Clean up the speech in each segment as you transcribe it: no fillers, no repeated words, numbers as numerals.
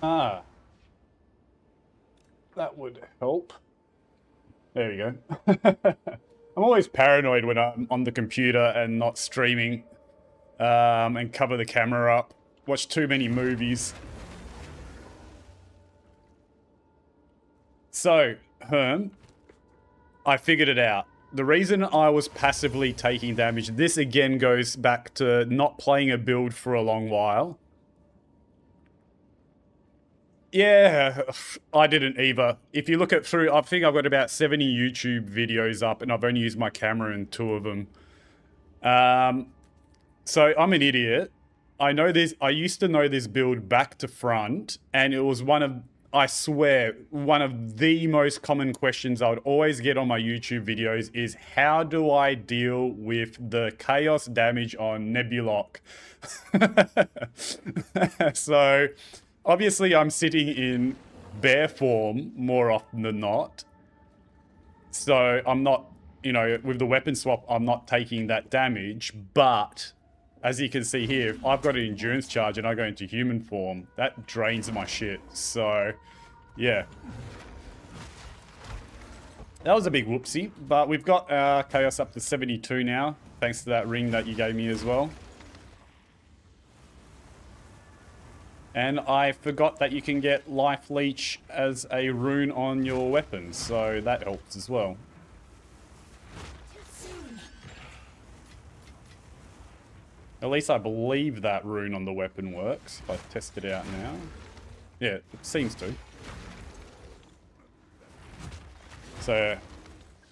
Ah, that would help. There we go. I'm always paranoid when I'm on the computer and not streaming, and cover the camera up. Watch too many movies. So, Herm, I figured it out. The reason I was passively taking damage, this again goes back to not playing a build for a long while. Yeah, I didn't either. If you look at through, I think I've got about 70 YouTube videos up and I've only used my camera in 2 of them. So I'm an idiot. I know this, I used to know this build back to front, and it was one of, I swear, one of the most common questions I would always get on my YouTube videos is how do I deal with the chaos damage on Nebulok? So obviously I'm sitting in bear form more often than not. So I'm not, you know, with the weapon swap, I'm not taking that damage, but as you can see here, if I've got an endurance charge and I go into human form, that drains my shit. So, yeah. That was a big whoopsie, but we've got chaos up to 72 now, thanks to that ring that you gave me as well. And I forgot that you can get life leech as a rune on your weapons, so that helps as well. At least I believe that rune on the weapon works. If I test it out now. Yeah, it seems to. So,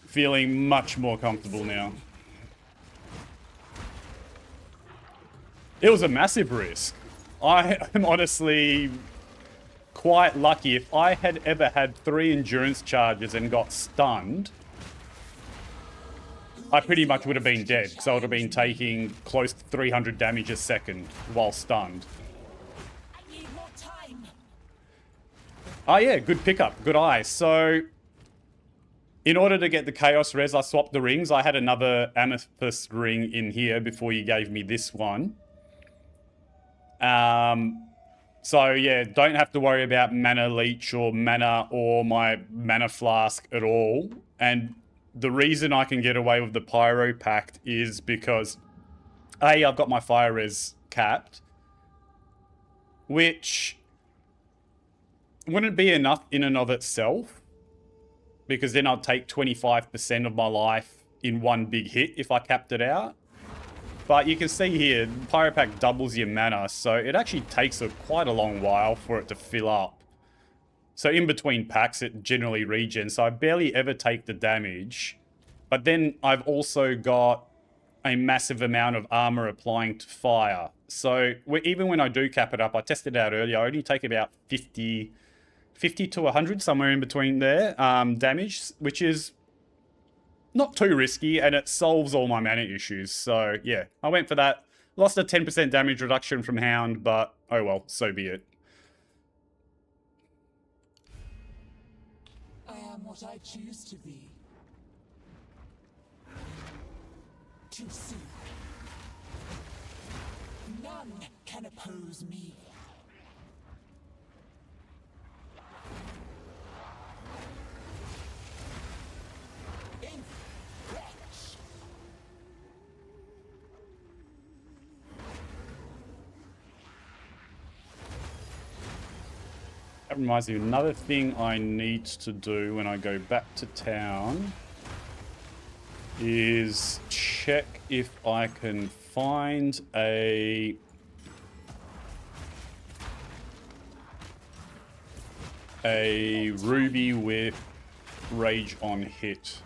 feeling much more comfortable now. It was a massive risk. I am honestly quite lucky. If I had ever had 3 endurance charges and got stunned, I pretty much would have been dead, because I would have been taking close to 300 damage a second while stunned. Oh yeah, good pickup, good eye. So, in order to get the Chaos Res, I swapped the rings. I had another Amethyst ring in here before you gave me this one. So yeah, don't have to worry about Mana Leech or Mana or my Mana Flask at all. And the reason I can get away with the Pyro Pact is because A, I've got my Fire Res capped, which wouldn't be enough in and of itself, because then I'd take 25% of my life in one big hit if I capped it out. But you can see here, Pyro Pact doubles your mana, so it actually takes quite a long while for it to fill up. So in between packs, it generally regens, so I barely ever take the damage. But then I've also got a massive amount of armor applying to fire. So even when I do cap it up, I tested it out earlier, I only take about 50 to 100, somewhere in between there, damage, which is not too risky, and it solves all my mana issues. So yeah, I went for that. Lost a 10% damage reduction from Hound, but oh well, so be it. I am what I choose to be. To see. None can oppose me. That reminds me, another thing I need to do when I go back to town is check if I can find a ruby with rage on hit.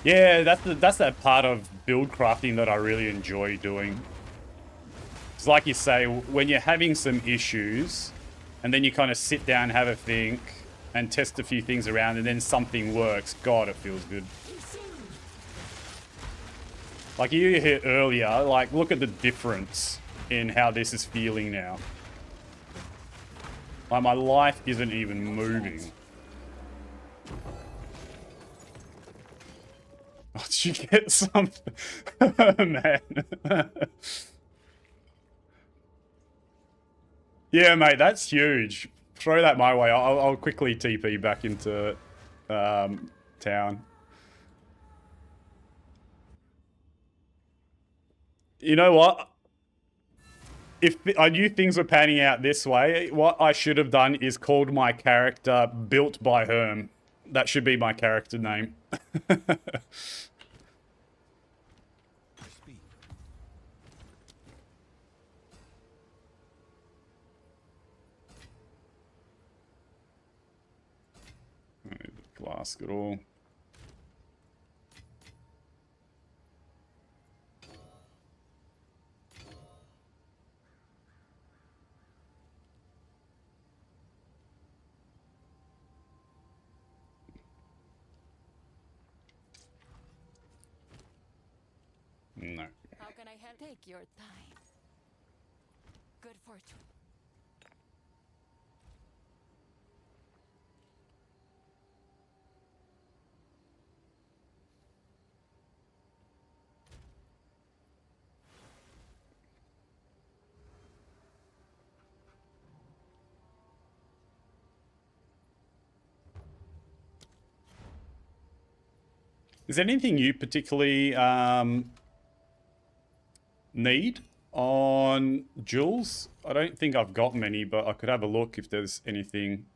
Yeah, that's that part of build crafting that I really enjoy doing. It's like you say, when you're having some issues, and then you kind of sit down and have a think, and test a few things around, and then something works. God, it feels good. Like you hit earlier, like look at the difference in how this is feeling now. Like my life isn't even moving. Oh, did you get something? Man. Yeah, mate, that's huge. Throw that my way. I'll quickly TP back into town. You know what? If I knew things were panning out this way, what I should have done is called my character Built by Herm. That should be my character name. Flask it all. No. How can I help? Take your time. Good fortune. Is there anything you particularly need on Jules? I don't think I've got many, but I could have a look if there's anything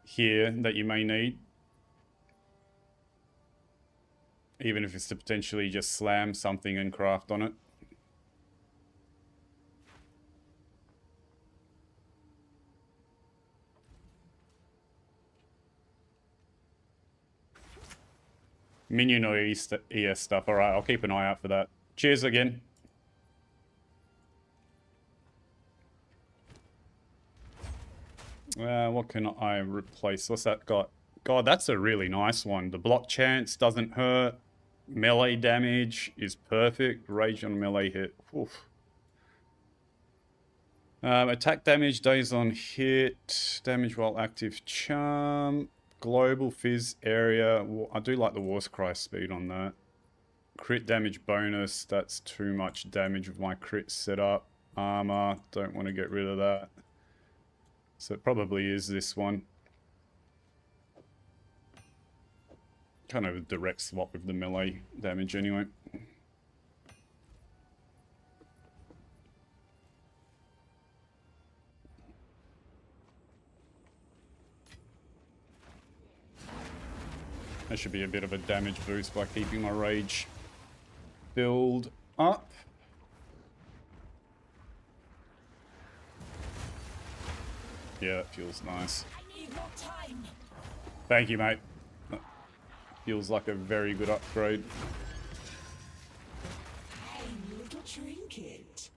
here that you may need. Even if it's to potentially just slam something and craft on it. Minion or ES stuff. Alright, I'll keep an eye out for that. Cheers again. What can I replace? What's that got? God, that's a really nice one. The block chance doesn't hurt. Melee damage is perfect. Rage on melee hit. Oof. Attack damage, days on hit. Damage while active. Charm. Global Fizz area. I do like the War's Cry speed on that. Crit damage bonus. That's too much damage with my crit setup. Armor. Don't want to get rid of that. So it probably is this one. Kind of a direct swap with the melee damage anyway. That should be a bit of a damage boost by keeping my rage build up. Yeah, that feels nice. I need more time. Thank you, mate. That feels like a very good upgrade. Hey, little trinket.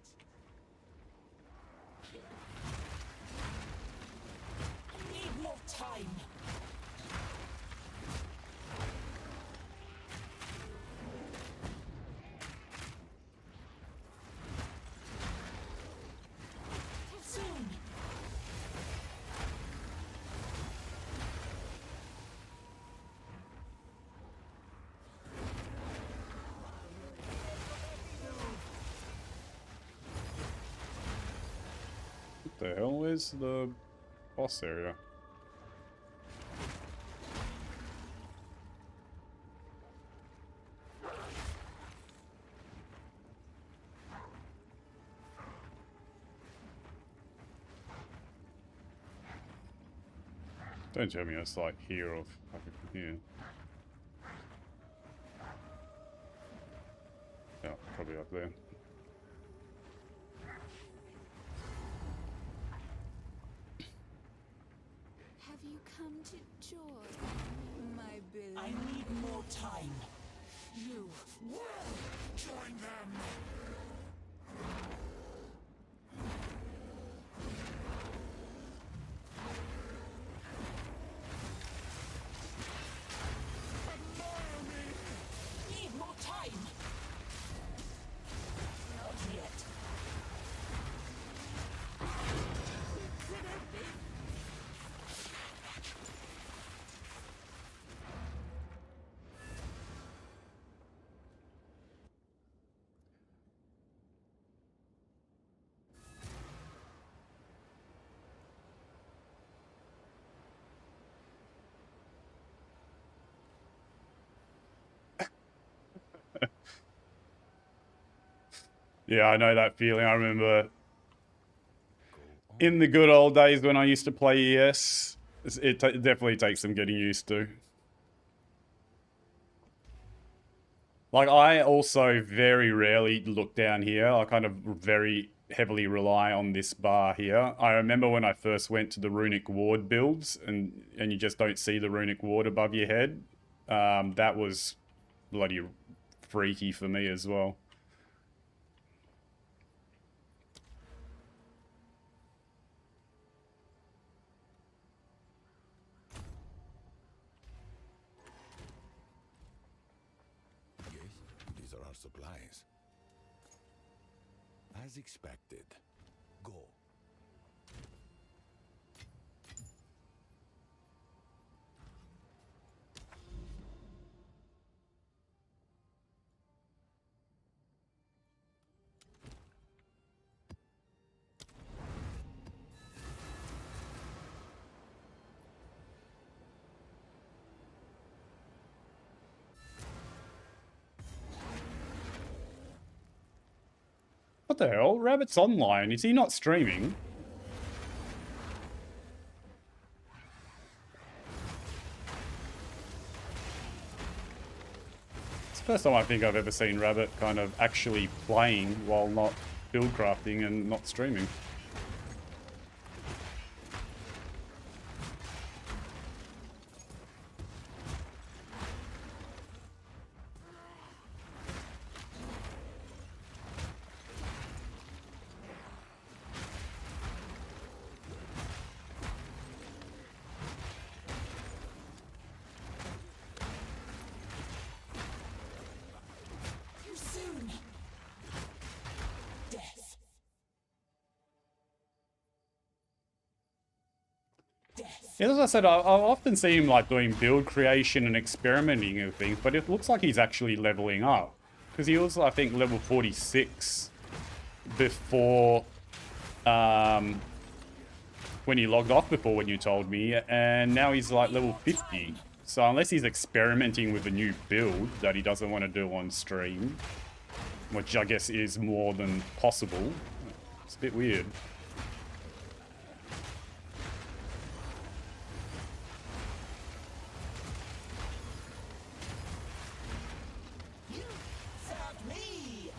I need more time. Soon. What the hell is the boss area? Don't tell me it's like here or fucking here. Yeah, probably up there. Have you come to join my beloved? I need more time. You will join them. Yeah, I know that feeling. I remember in the good old days when I used to play ES, it definitely takes some getting used to. Like, I also very rarely look down here. I kind of very heavily rely on this bar here. I remember when I first went to the Runic Ward builds, and you just don't see the Runic Ward above your head. That was bloody freaky for me as well. Yes, these are our supplies. As expected. Go. What the hell? Rabbit's online. Is he not streaming? It's the first time I think I've ever seen Rabbit kind of actually playing while not build crafting and not streaming. Too soon. Death. Death. Yeah, as I said, I've often seen him like doing build creation and experimenting with things, but it looks like he's actually leveling up. Because he was, I think, level 46 before, when he logged off before when you told me, and now he's like level 50. So unless he's experimenting with a new build that he doesn't want to do on stream, which I guess is more than possible, it's a bit weird. You served me.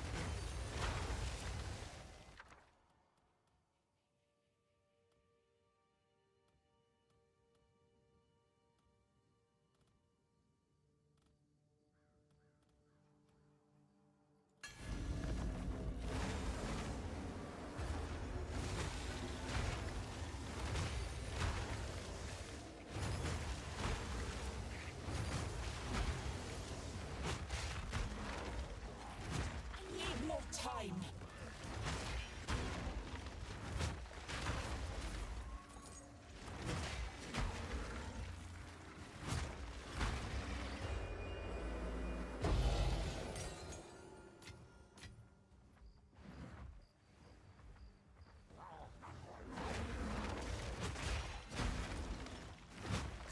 I need more time.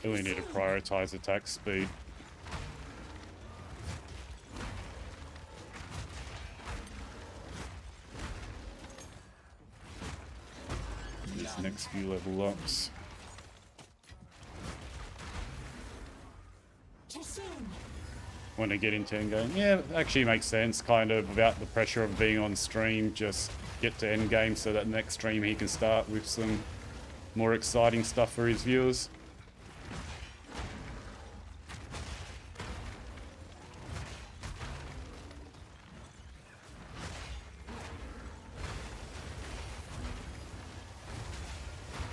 Really need to prioritize attack speed. These next few level ups. Too soon. Want to get into endgame? Yeah, actually makes sense. Kind of without the pressure of being on stream, just get to endgame so that next stream he can start with some more exciting stuff for his viewers.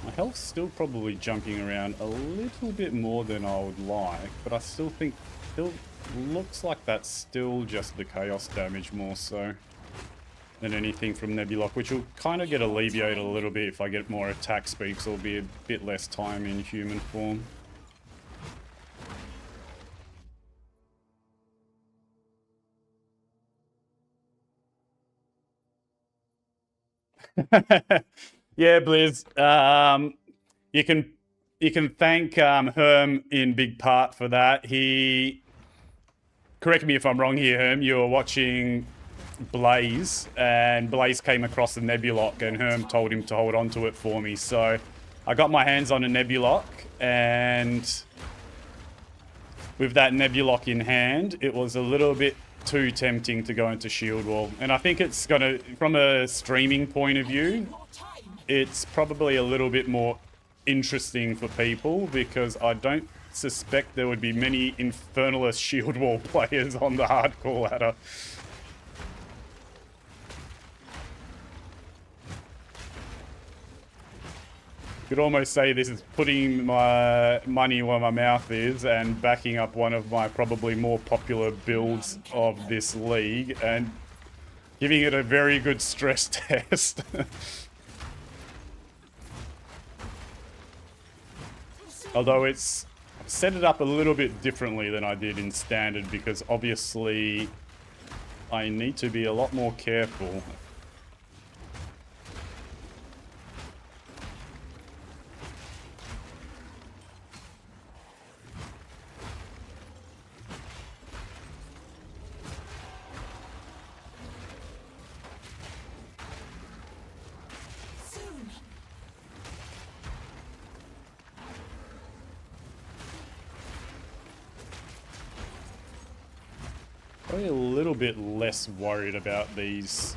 My health's still probably jumping around a little bit more than I would like, but I still think it looks like that's still just the chaos damage more so than anything from Nebulock, which will kind of get alleviated a little bit if I get more attack speed, so it'll be a bit less time in human form. Yeah, Blizz. You can thank Herm in big part for that. He, correct me if I'm wrong here, Herm. You were watching Blaze, and Blaze came across a Nebulock, and Herm told him to hold on to it for me. So I got my hands on a Nebulock, and with that Nebulock in hand, it was a little bit too tempting to go into Shield Wall. And I think it's gonna, from a streaming point of view, it's probably a little bit more interesting for people, because I don't suspect there would be many Infernalist Shield Wall players on the hardcore ladder. You could almost say this is putting my money where my mouth is and backing up one of my probably more popular builds of this league and giving it a very good stress test. Although it's set it up a little bit differently than I did in Standard, because obviously I need to be a lot more careful. Probably a little bit less worried about these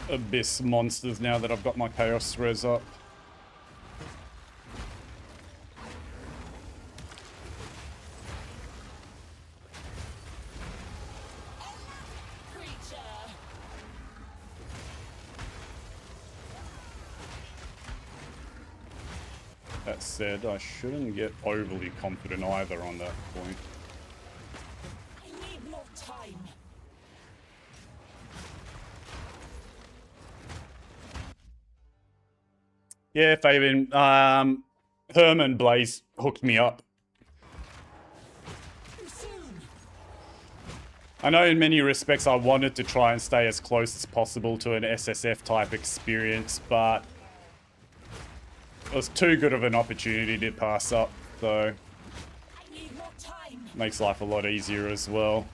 Abyss monsters now that I've got my Chaos Res up. That said, I shouldn't get overly confident either on that point. I need more time. Yeah, Fabian. Herman Blaze hooked me up. I know in many respects I wanted to try and stay as close as possible to an SSF type experience, but it was too good of an opportunity to pass up, so I need more time. makes life a lot easier as well.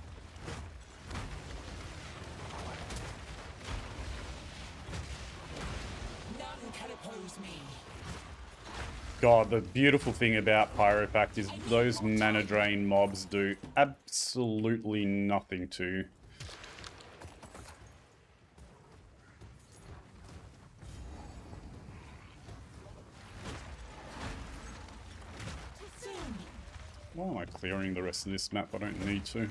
None can oppose me. God, the beautiful thing about Pyropact is those mana drain mobs do absolutely nothing to. Why am I clearing the rest of this map? I don't need to.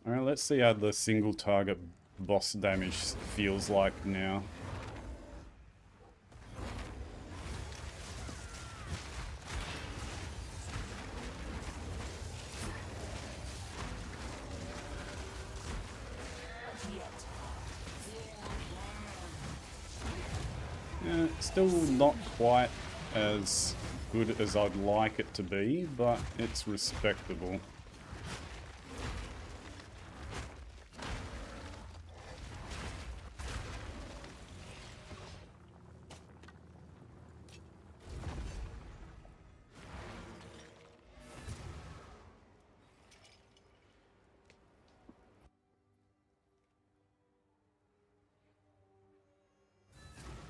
Alright, let's see how the single target boss damage feels like now. Yeah, still not quite as good as I'd like it to be, but it's respectable.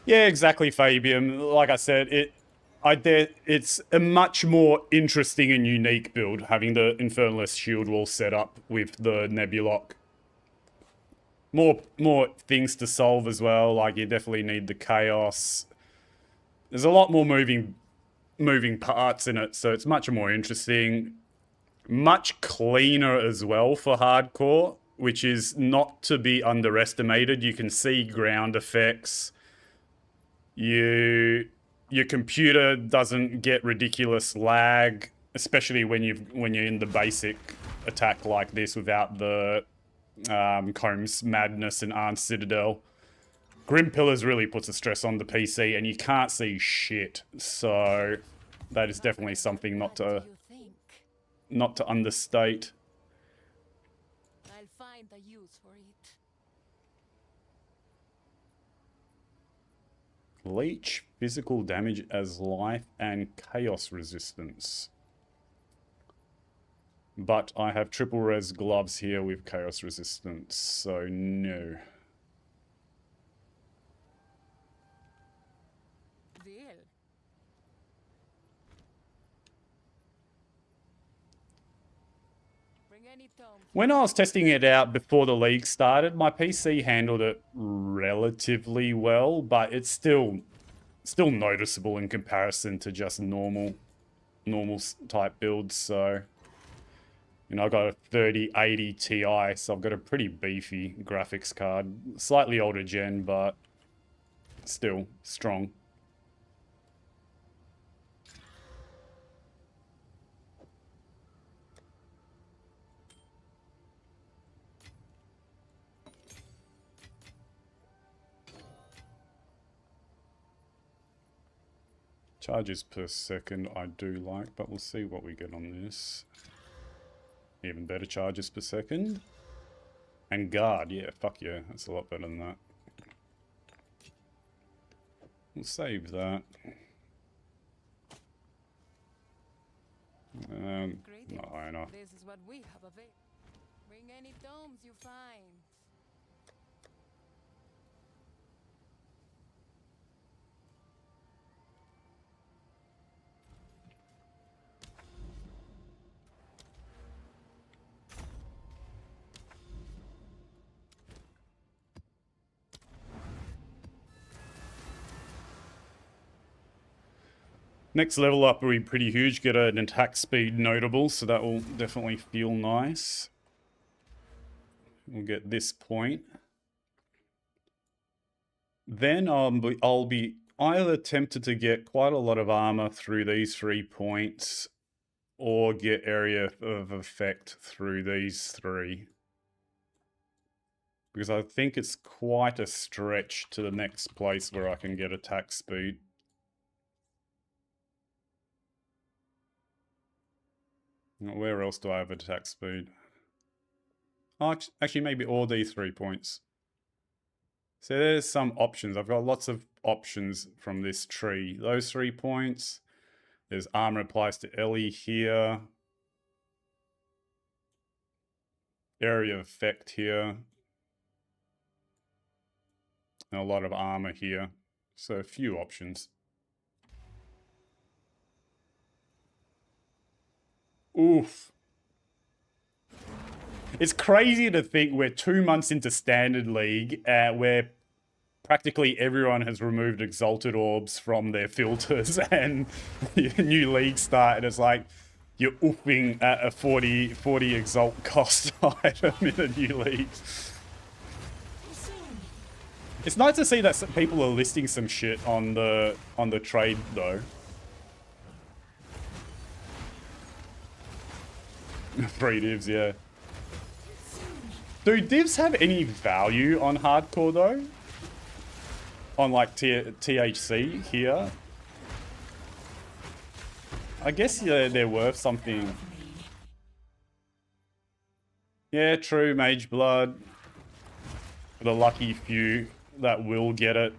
Yeah, exactly, Fabian. Like I said, it's a much more interesting and unique build, having the Infernalist shield wall set up with the Nebulock. More things to solve as well. Like, you definitely need the chaos. There's a lot more moving parts in it, so it's much more interesting. Much cleaner as well for hardcore, which is not to be underestimated. You can see ground effects. Your computer doesn't get ridiculous lag, especially when you're in the basic attack like this without the Combs Madness and Arn Citadel. Grim Pillars really puts a stress on the PC, and you can't see shit. So that is definitely something not to understate. I'll find a use for it. Leech, physical damage as life, and chaos resistance. But I have triple res gloves here with chaos resistance, so no. Deal. Bring any tome. When I was testing it out before the league started, my PC handled it relatively well, but it's still noticeable in comparison to just normal type builds. So, you know, I got a 3080 Ti, so I've got a pretty beefy graphics card. Slightly older gen, but still strong. Charges per second I do like, but we'll see what we get on this. Even better charges per second. And guard, yeah, fuck yeah, that's a lot better than that. We'll save that. No, I know. This is what we have available. Bring any tomes you find. Next level up will be pretty huge, get an attack speed notable, so that will definitely feel nice. We'll get this point. Then I'll be either tempted to get quite a lot of armor through these 3 points, or get area of effect through these 3. Because I think it's quite a stretch to the next place where I can get attack speed. Where else do I have attack speed? Oh, actually, maybe all these 3 points. So there's some options. I've got lots of options from this tree. Those 3 points. There's armor applies to Ellie here. Area of effect here. And a lot of armor here. So a few options. Oof. It's crazy to think we're 2 months into Standard League where practically everyone has removed Exalted Orbs from their filters and new league start, and it's like you're oofing at a 40 Exalt cost item in a new league. It's nice to see that people are listing some shit on the trade though. 3 divs, yeah. Do divs have any value on hardcore though? On like THC here? I guess they're worth something. Yeah, true, Mage Blood. The lucky few that will get it.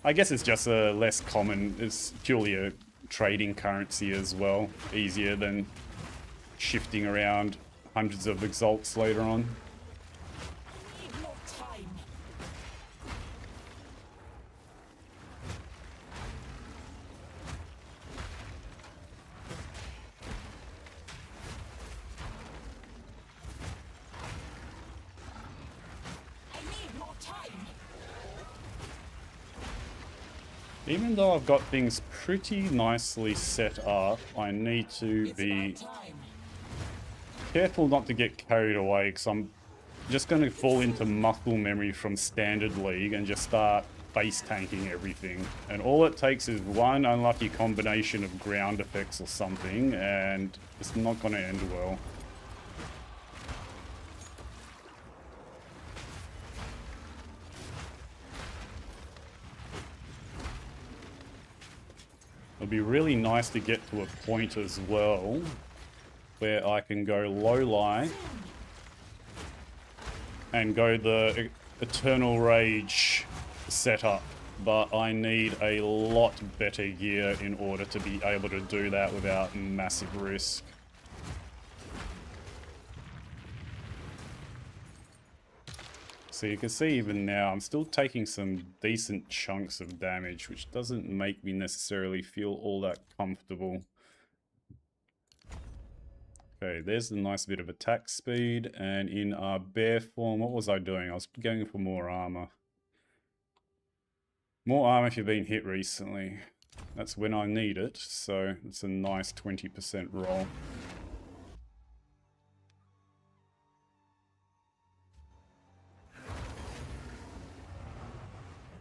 I guess it's just a less common, it's purely a trading currency as well. Easier than shifting around hundreds of exalts later on. Even though I've got things pretty nicely set up, I need to be careful not to get carried away, because I'm just going to fall into muscle memory from Standard League and just start base tanking everything. And all it takes is one unlucky combination of ground effects or something, and it's not going to end well. It'd be really nice to get to a point as well where I can go low life and go the Eternal Rage setup, but I need a lot better gear in order to be able to do that without massive risk. So you can see even now, I'm still taking some decent chunks of damage, which doesn't make me necessarily feel all that comfortable. Okay, there's a nice bit of attack speed, and in our bear form, what was I doing? I was going for more armor. More armor if you've been hit recently. That's when I need it, so it's a nice 20% roll.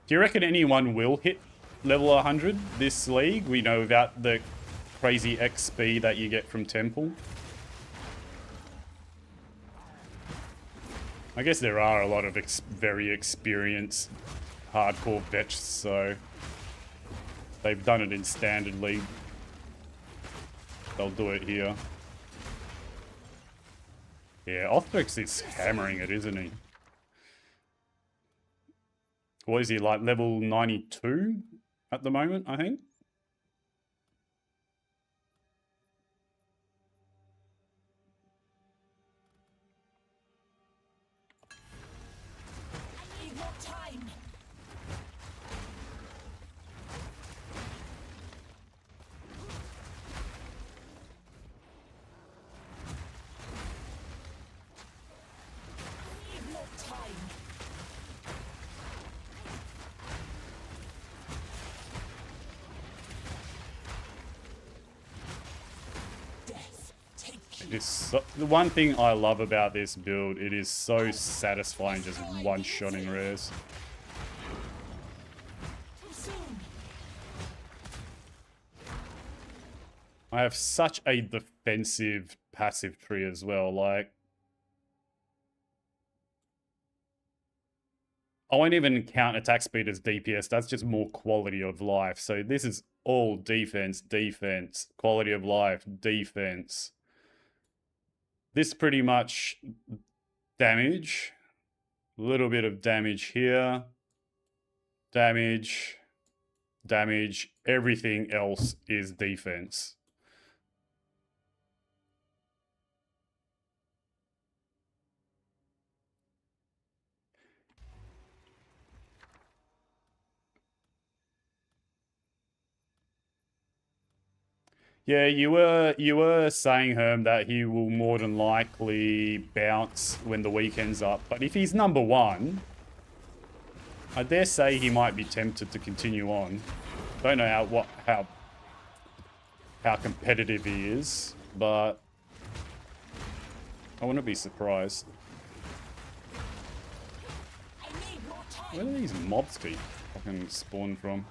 Do you reckon anyone will hit level 100 this league? We know without the crazy XP that you get from Temple. I guess there are a lot of very experienced hardcore vets, so they've done it in Standard League. They'll do it here. Yeah, Othrix is hammering it, isn't he? What is he, like level 92 at the moment, I think? I need more time. I need more time. Death, take It is so, the one thing I love about this build, it is so satisfying just one-shotting rares. too soon. I have such a defensive passive tree as well, like... I won't even count attack speed as DPS, that's just more quality of life. So this is all defense, defense, quality of life, defense. This pretty much damage, a little bit of damage here, damage, damage, everything else is defense. Yeah, you were saying, Herm, that he will more than likely bounce when the weekend's up. But if he's number one, I dare say he might be tempted to continue on. Don't know how competitive he is, but I wouldn't be surprised. I need more time. Where do these mobs keep fucking spawn from?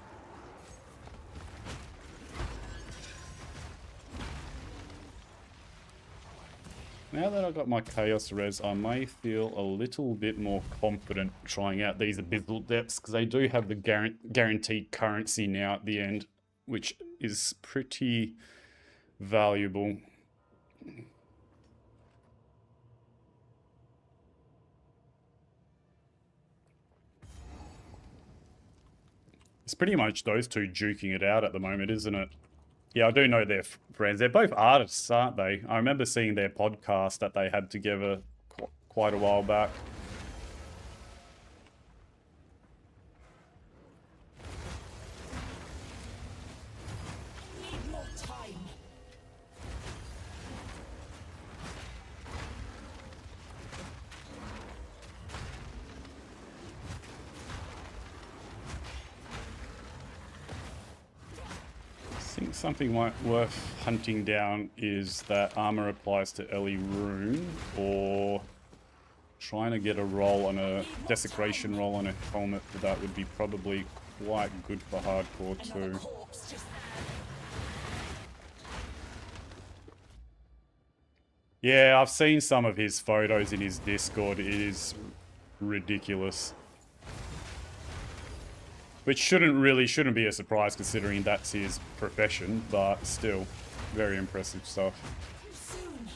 Now that I've got my Chaos Res, I may feel a little bit more confident trying out these Abyssal Depths, because they do have the guaranteed currency now at the end, which is pretty valuable. It's pretty much those two duking it out at the moment, isn't it? Yeah, I do know they're friends. They're both artists, aren't they? I remember seeing their podcast that they had together quite a while back. I need more time. I think something worth hunting down is that armor applies to Ellie Rune, or trying to get a roll on a desecration roll on a helmet. That would be probably quite good for hardcore Another too. corpse just Yeah, I've seen some of his photos in his Discord. It is ridiculous. Which shouldn't be a surprise considering that's his profession, but still, very impressive stuff. too soon.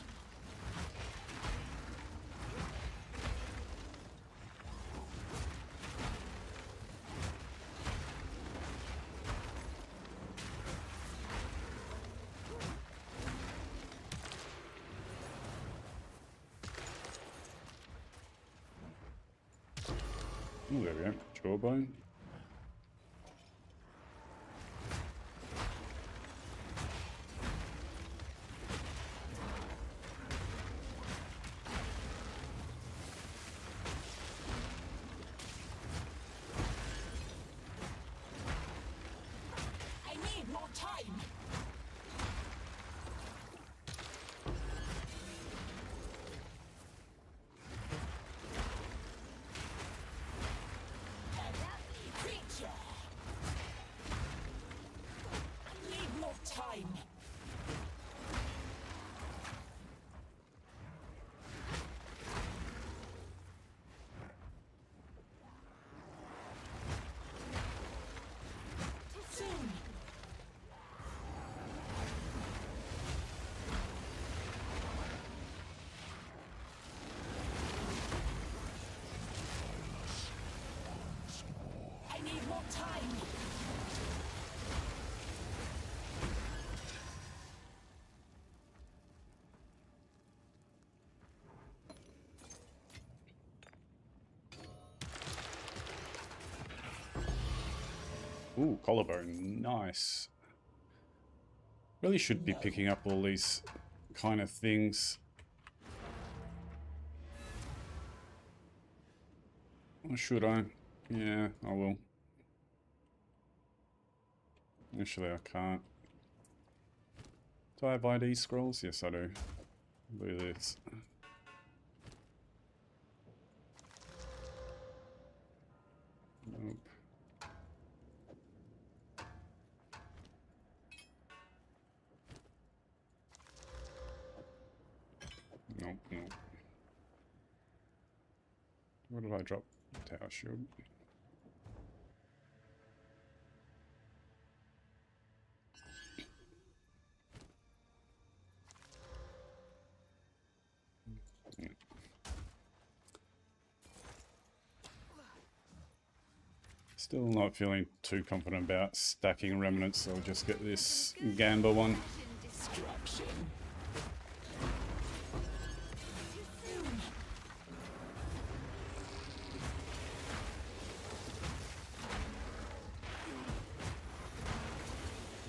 Ooh, there we go. Jawbone. I need more time. A lovely creature. I need more time. Soon. I need more time. Ooh, collarbone. Nice. Really should be picking up all these kind of things. Or should I? Yeah, I will. Actually, I can't. Do I have ID scrolls? Yes, I do. Do this. Nope. Nope, nope. Where did I drop? Tower shield. Still not feeling too confident about stacking remnants, so I'll just get this Gamba one. Destruction.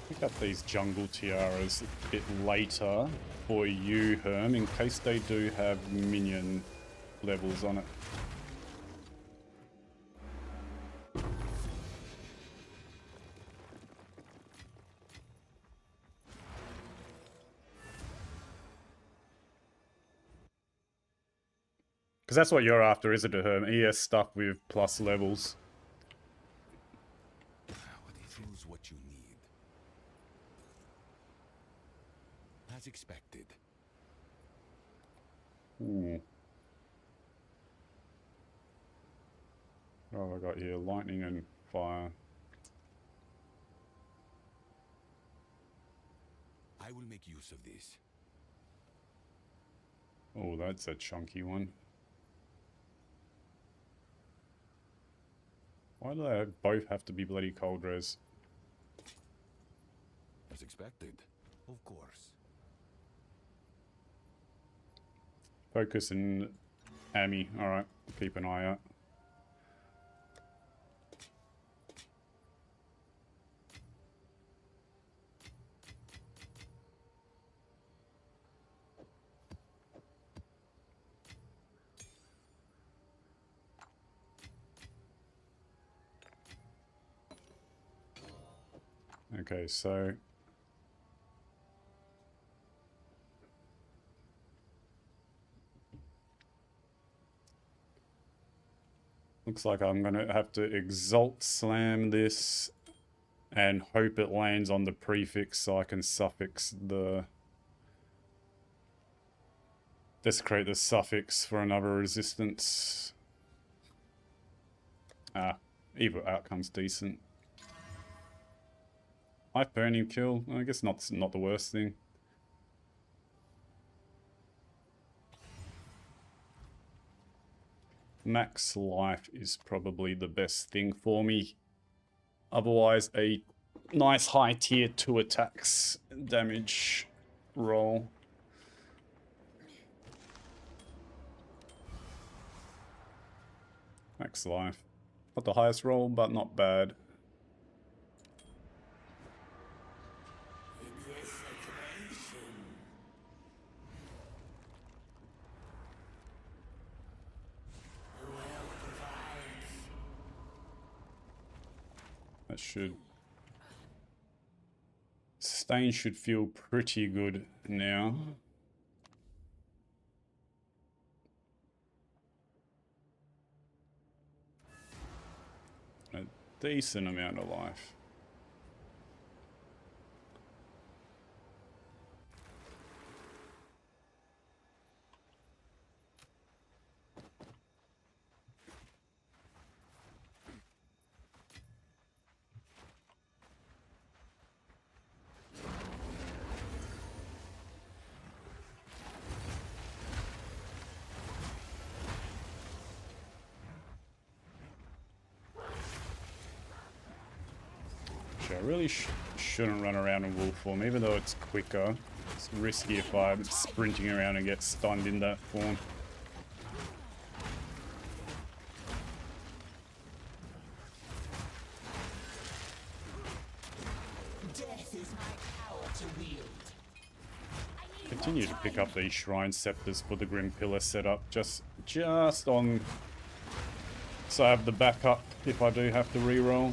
Pick up these jungle tiaras a bit later for you, Herm, in case they do have minion levels on it. Because that's what you're after, isn't it, Herm? ES stuff with plus levels. Choose what you need. As expected. Ooh. What have I got here? Lightning and fire. I will make use of this. Oh, that's a chunky one. Why do they both have to be bloody cold res? As expected. Of course. Focus and Amy. Alright, keep an eye out. Okay, so looks like I'm gonna have to exalt slam this and hope it lands on the prefix so I can suffix the desecrate the suffix for another resistance. Ah, either outcome's decent. Life burning kill, I guess not the worst thing. Max life is probably the best thing for me. Otherwise, a nice high tier 2 attacks damage roll. Max life. Not the highest roll, but not bad. That should... Sustain should feel pretty good now. A decent amount of life. I really shouldn't run around in wolf form, even though it's quicker. It's risky if I'm sprinting around and get stunned in that form. Death is my power to wield. Continue to pick up these shrine scepters for the Grim Pillar setup, just on, so I have the backup if I do have to reroll.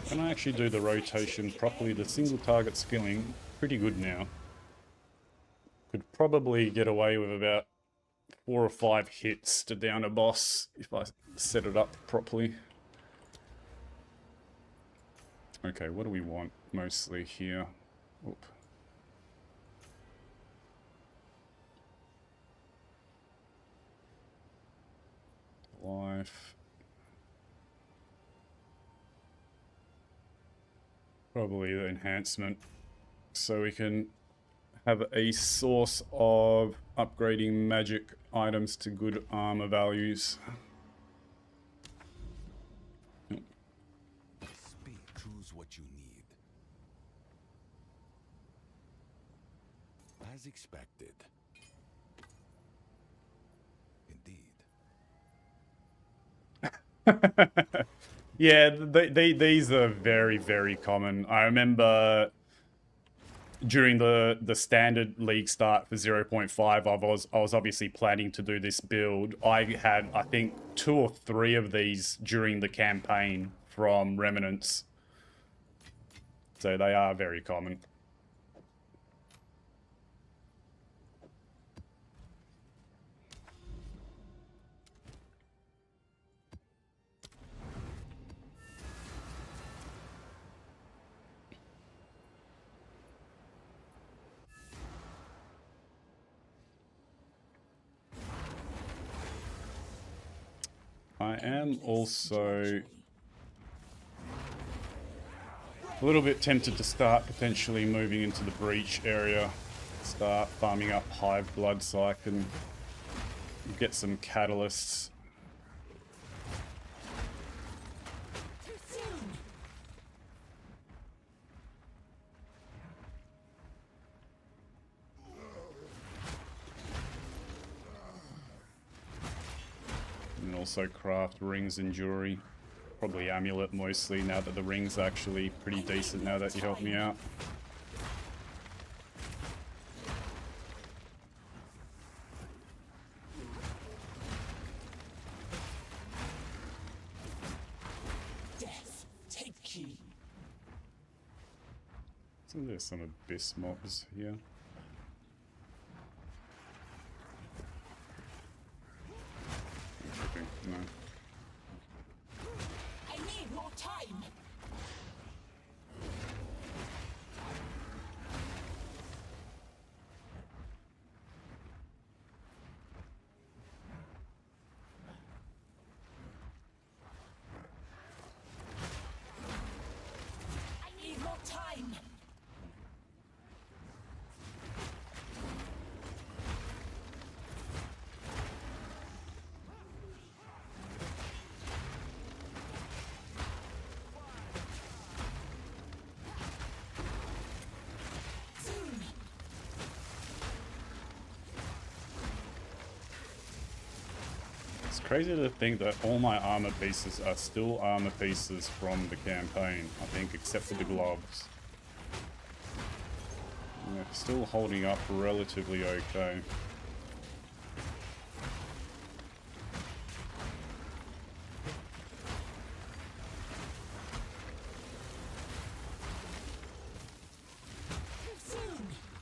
When I actually do the rotation properly, the single target skilling, pretty good now. Could probably get away with about 4 or 5 hits to down a boss if I set it up properly. Okay, what do we want mostly here? Oop. Life. Probably the enhancement, so we can have a source of upgrading magic items to good armor values. Speak, choose what you need. As expected. Indeed. Yeah, these are very, very common. I remember during the standard league start for 0.5, I was obviously planning to do this build. I had, I think, 2 or 3 of these during the campaign from Remnants. So they are very common. I am also a little bit tempted to start potentially moving into the breach area. Start farming up hive blood so I can get some catalysts. And also craft rings and jewelry. Probably amulet mostly now that the ring's actually pretty decent now that you helped me out. Death, take key. So there's some abyss mobs here. No. I need more time. crazy to think that all my armor pieces are still armor pieces from the campaign, I think, except for the gloves. Yeah, still holding up relatively okay.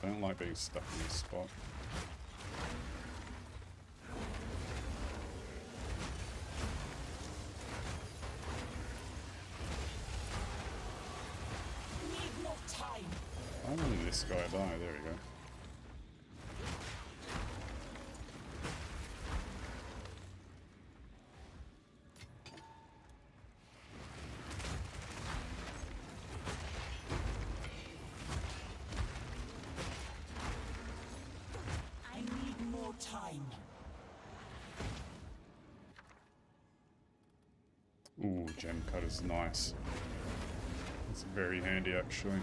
I don't like being stuck in this spot. Need no time. Why didn't this guy die? There we go. I need more time. Ooh, gem cutter's nice. It's very handy actually.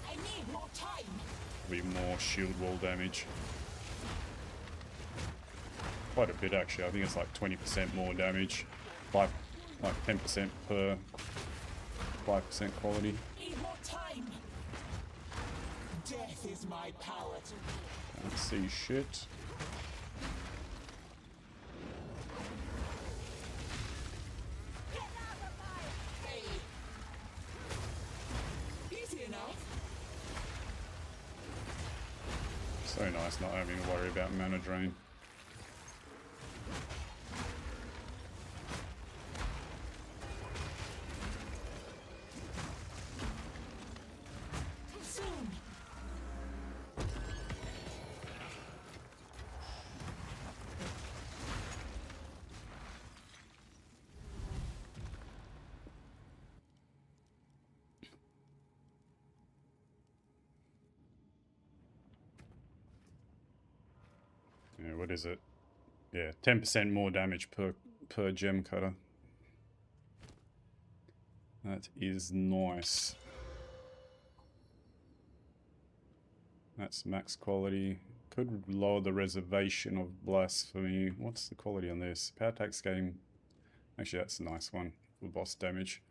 I need more time. Be more shield wall damage. Quite a bit actually. I think it's like 20% more damage. Like 10% per 5% quality. Need more time. Death is my power to Can't see shit. easy enough. So nice not having to worry about mana drain. Soon. Yeah, what is it? Yeah, 10% more damage per gem cutter. That is nice. That's max quality. Could lower the reservation of blasphemy. What's the quality on this? Power attack game. Actually, that's a nice one for boss damage.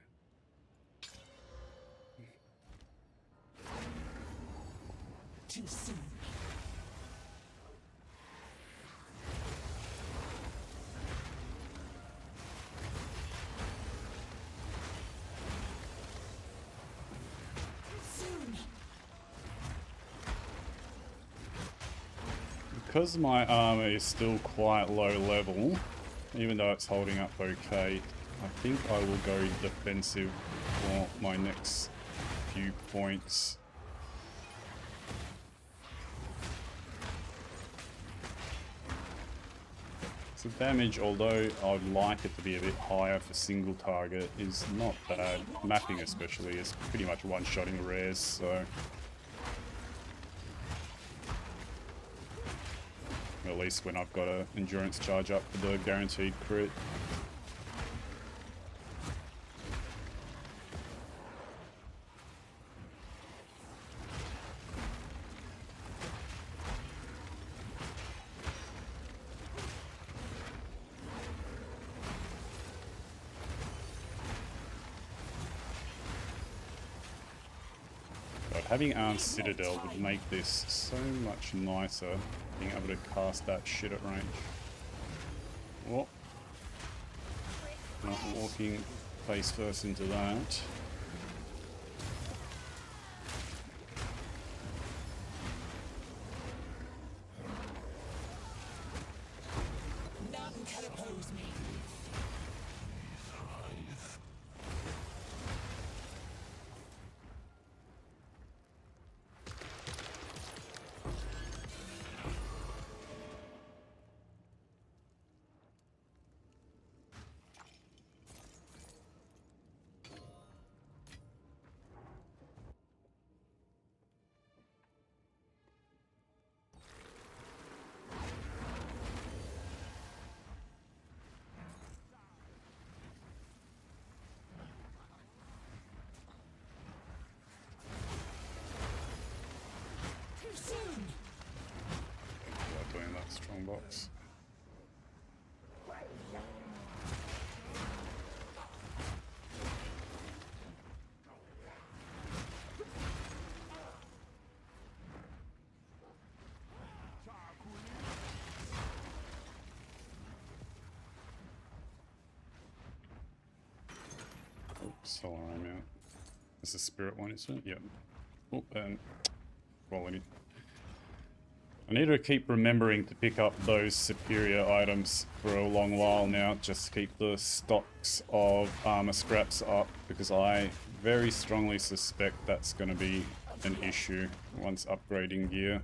Too soon. Soon. Because my armor is still quite low level, even though it's holding up okay, I think I will go defensive for my next few points. So damage, although I'd like it to be a bit higher for single target, is not bad. Mapping especially is pretty much one-shotting rares, so... At least when I've got a endurance charge up for the guaranteed crit. But having Armed Citadel would make this so much nicer, being able to cast that shit at range. Whoop. Not walking face first into that. None can oppose me. Strongbox. Solar arm out. This is the spirit one, isn't it? Yep. Oh, and quality. I need to keep remembering to pick up those superior items for a long while now, just to keep the stocks of armor scraps up, because I very strongly suspect that's going to be an issue once upgrading gear.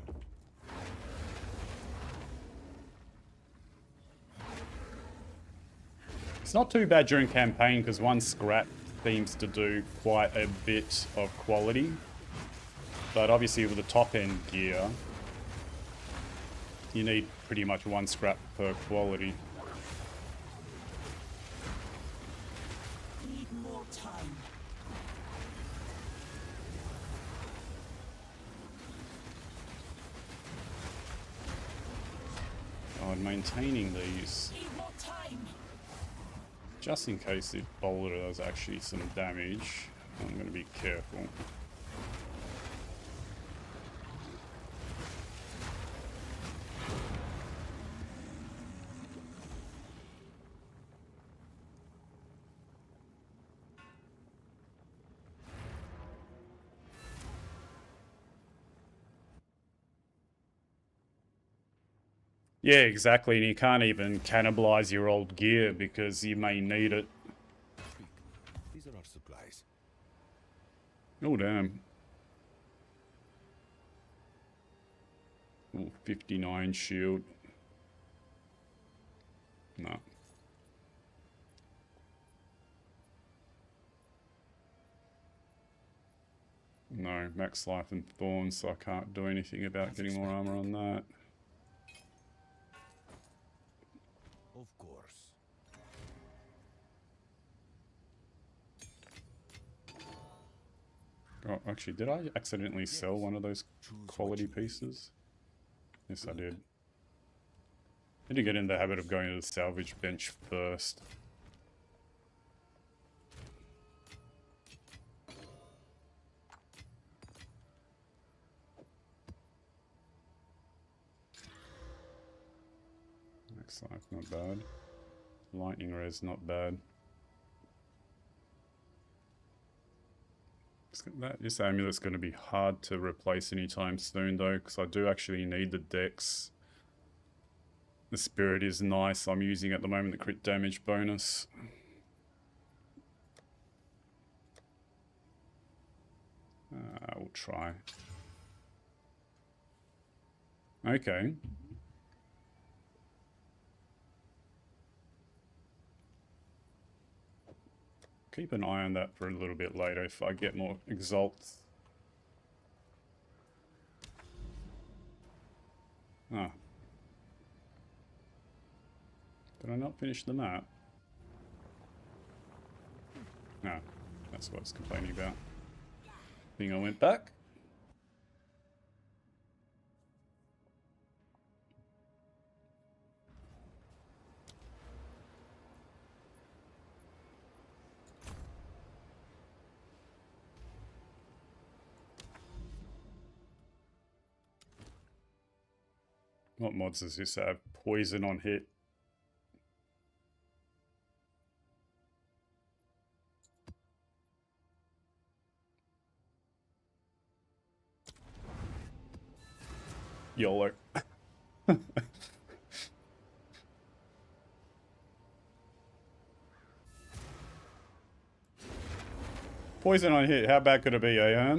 It's not too bad during campaign because one scrap seems to do quite a bit of quality. But obviously with the top end gear, you need pretty much one scrap per quality. Need more time. Oh, and maintaining these, Need more time. just in case the boulder does actually some damage, I'm going to be careful. Yeah, exactly, and you can't even cannibalize your old gear because you may need it. Speak. These are our supplies. Oh, damn. Ooh, 59 shield. No. No, max life and thorns, so I can't do anything about getting more armor on that. Of course. Oh, actually, did I accidentally sell one of those quality pieces? Yes, I did. Need to get in the habit of going to the salvage bench first. Max life, not bad. Lightning res, not bad. This amulet's going to be hard to replace anytime soon though, because I do actually need the dex. The spirit is nice. I'm using at the moment the crit damage bonus. We'll try. Okay. Keep an eye on that for a little bit later if I get more exalts. Ah. Did I not finish the map? No, that's what I was complaining about. Think I went back? What mods does this have? Poison on hit. YOLO. Poison on hit, how bad could it be, eh,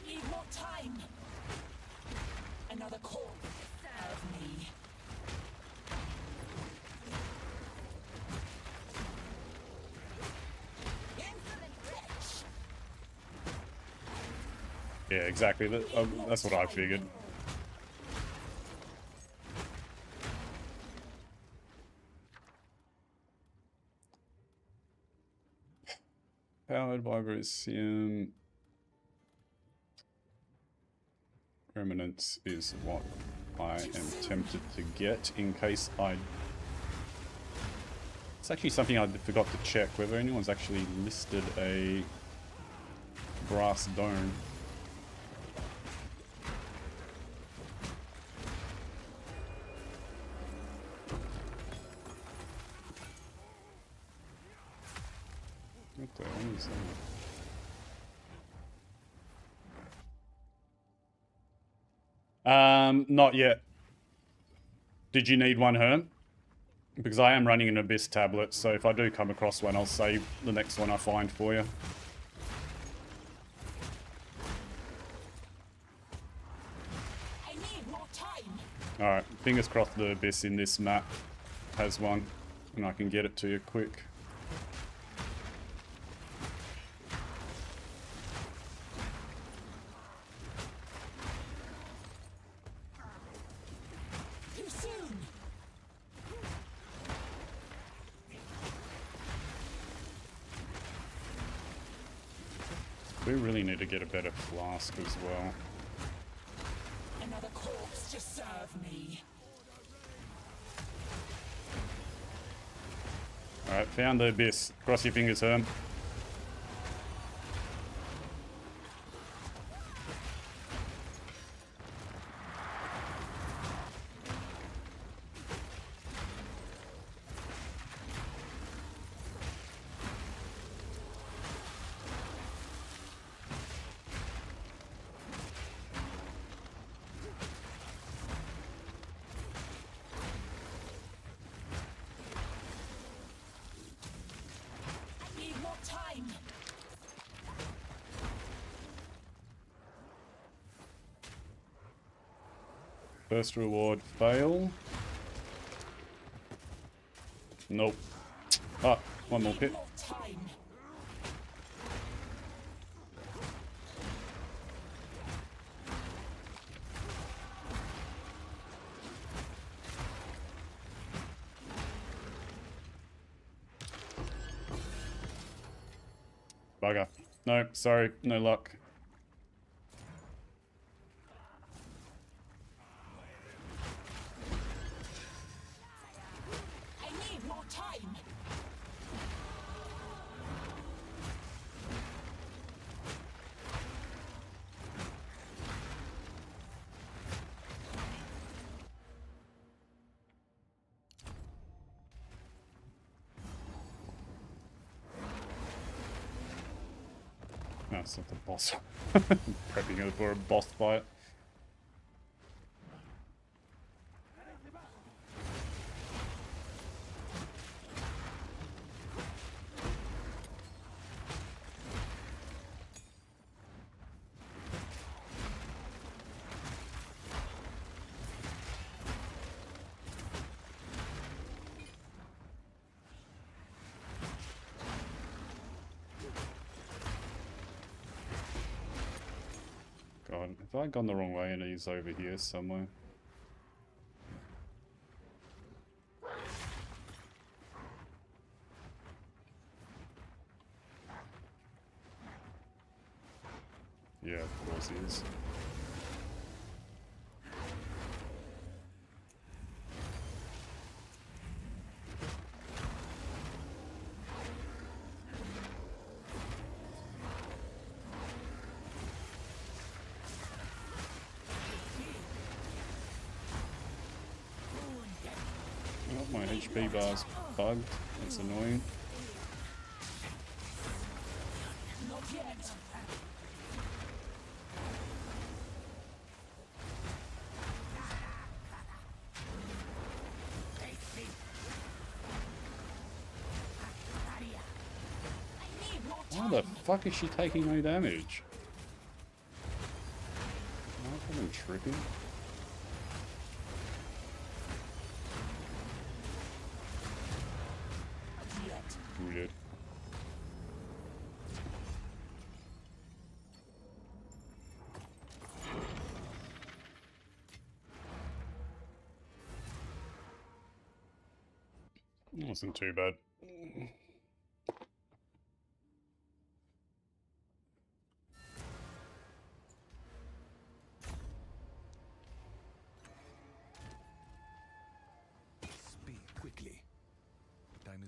Need more time. Another call out of me. Infinite wretch. Yeah, exactly. That's what I figured. Powered by Brucium. Permanence is what I am tempted to get in case I... It's actually something I forgot to check, whether anyone's actually listed a brass dome. What the hell is that? Not yet. Did you need one, Herm? Because I am running an Abyss tablet, so if I do come across one, I'll save the next one I find for you. I need more time. Alright, fingers crossed the Abyss in this map has one, and I can get it to you quick. Too soon. We really need to get a better flask as well. Another corpse to serve me. Alright, found the Abyss. Cross your fingers, Herm. I need more time. First reward, fail. Nope. Ah, one more pit. More time. Bugger. No, sorry, no luck. I need more time. No, it's not the boss. Prepping it for a boss fight. God, have I gone the wrong way and he's over here somewhere? Yeah, of course he is. Oh, my HP bar's bugged. That's annoying. Not yet. I need more Why time. the fuck is she taking no damage? Am I fucking tripping? Yet. Weird. Wasn't too bad.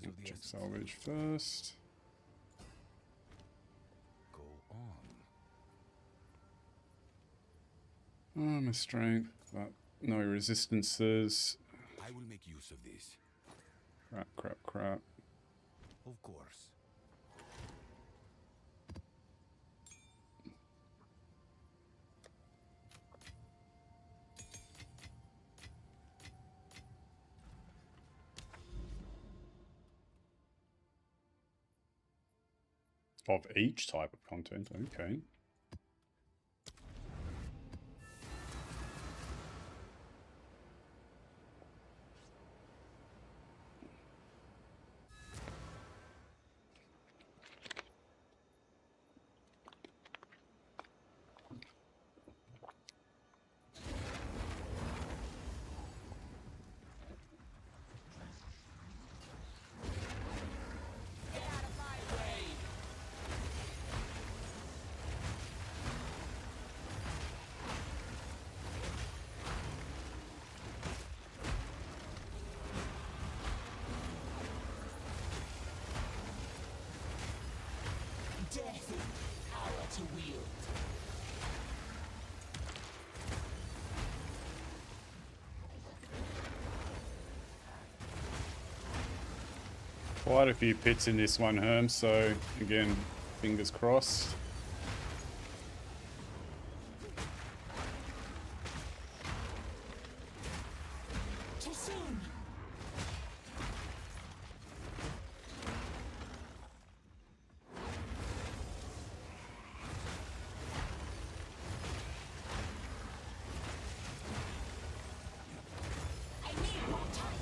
is of the Check essence. salvage first. Go on. Oh, my strength, but no resistances. I will make use of this. Crap, crap, crap. Of course. Of each type of content, okay. Death is power to wield. Quite a few pits in this one, Herm, so again, fingers crossed. Too soon. I need more time.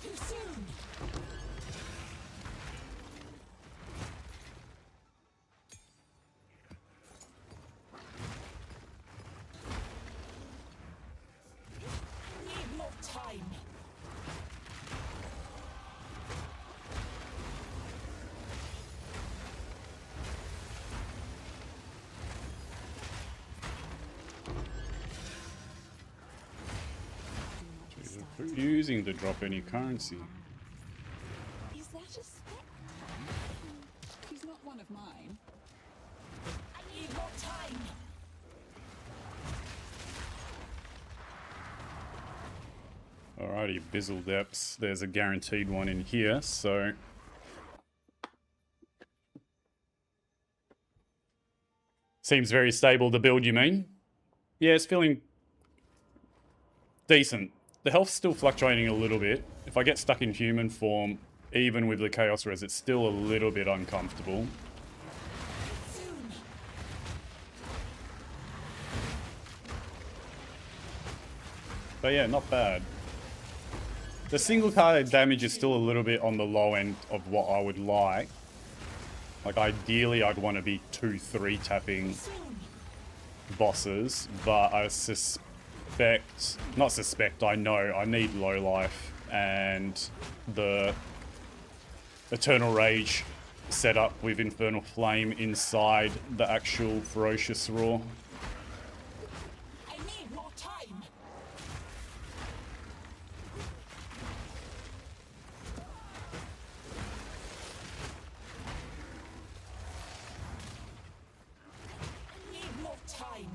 Too soon. Need more time. Refusing to drop any currency. Is that a spec? He's not one of mine. I need more time. Alrighty, Bizzle Depths. There's a guaranteed one in here, so... Seems very stable, the build, you mean? Yeah, it's feeling decent. The health's still fluctuating a little bit. If I get stuck in human form, even with the Chaos Res, it's still a little bit uncomfortable. Soon. But yeah, not bad. The single card damage is still a little bit on the low end of what I would like. Like, ideally, I'd want to be 2-3 tapping Soon. bosses, but I suspect, not suspect, I know I need low life and the Eternal Rage set up with Infernal Flame inside the actual Ferocious Roar. I need more time. I need more time.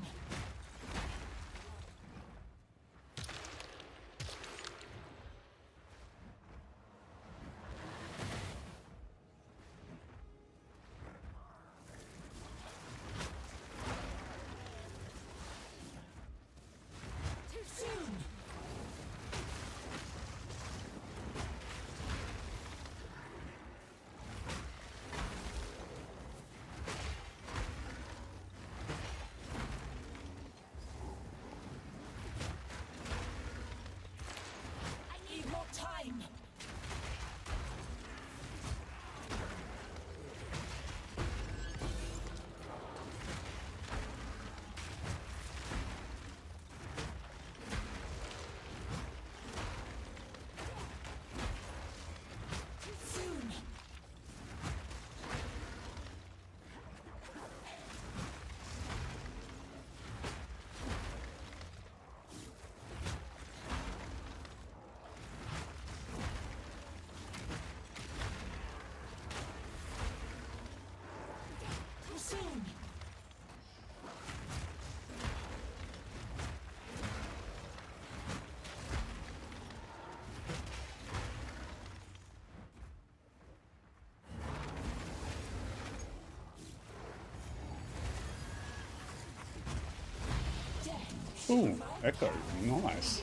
Ooh, Echo. Nice.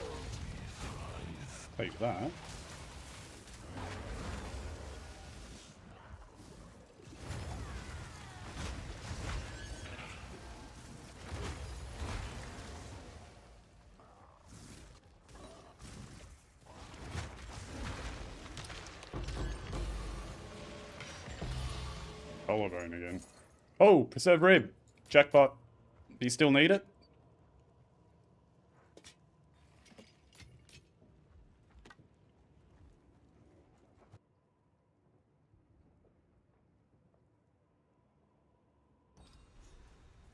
Take that. Collarbone again. Oh, preserve rib. Jackpot. Do you still need it?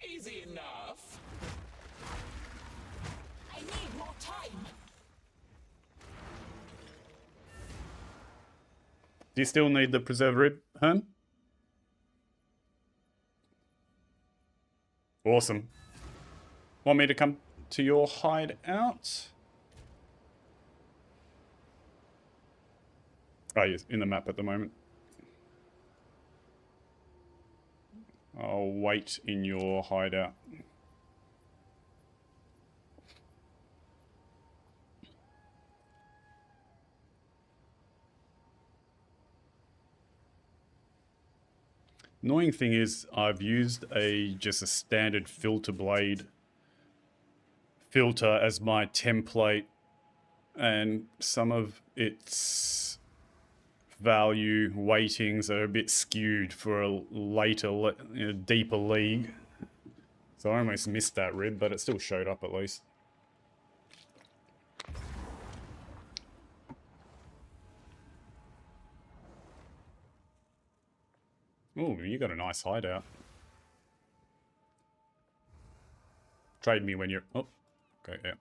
Easy enough. I need more time. Do you still need the preserve rib, Herm? Awesome. Want me to come to your hideout? Oh, yes, in the map at the moment. I'll wait in your hideout. Annoying thing is I've used just a standard filter blade filter as my template, and some of its value weightings are a bit skewed for a later, deeper league. So I almost missed that rib, but it still showed up at least. Oh, you got a nice hideout. Trade me when you're... Oh, okay, yeah.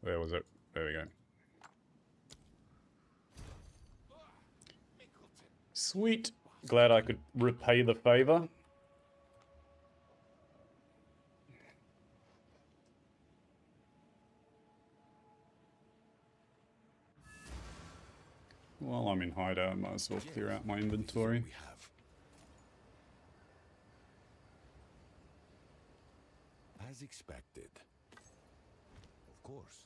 Where was it? There we go. Sweet. Glad I could repay the favor. While I'm in hideout, I might as well clear out my inventory. We have. As expected. Of course.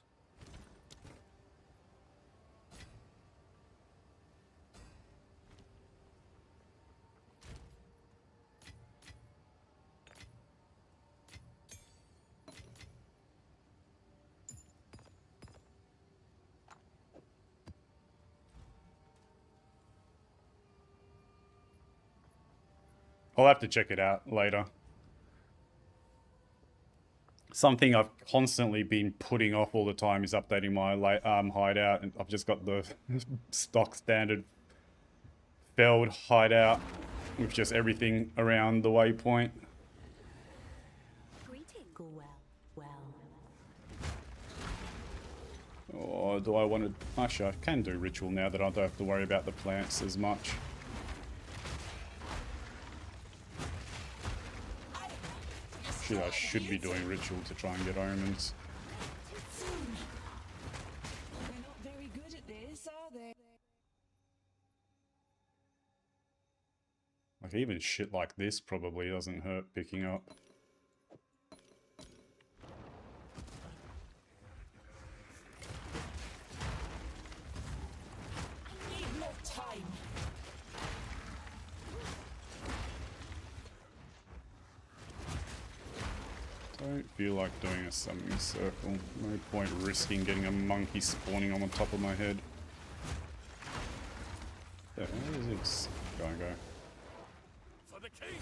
I'll have to check it out later. Something I've constantly been putting off all the time is updating my hideout, and I've just got the stock standard Feld hideout with just everything around the waypoint. Greeting. Go well. Or do I want to... Actually, I can do ritual now that I don't have to worry about the plants as much. Actually, I should be doing ritual to try and get omens. They're not very good at this, are they? Like, even shit like this probably doesn't hurt picking up. I need more time. Don't feel like doing a summoning circle. No point risking getting a monkey spawning on the top of my head. Yeah, where is this? Go. For the king!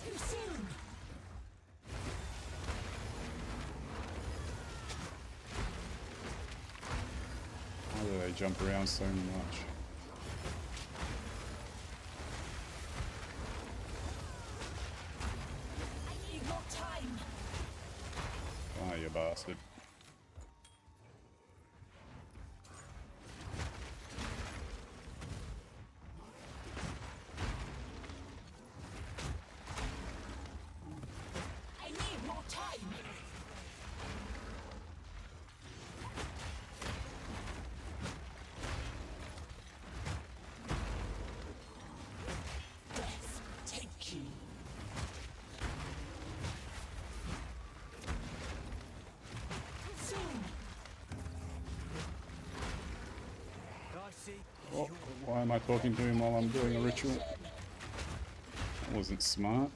Too soon. Why do they jump around so much? I need more time. Ah, you bastard. I need more time. Death, take Oh, why am I talking to him while I'm doing a ritual? That wasn't smart.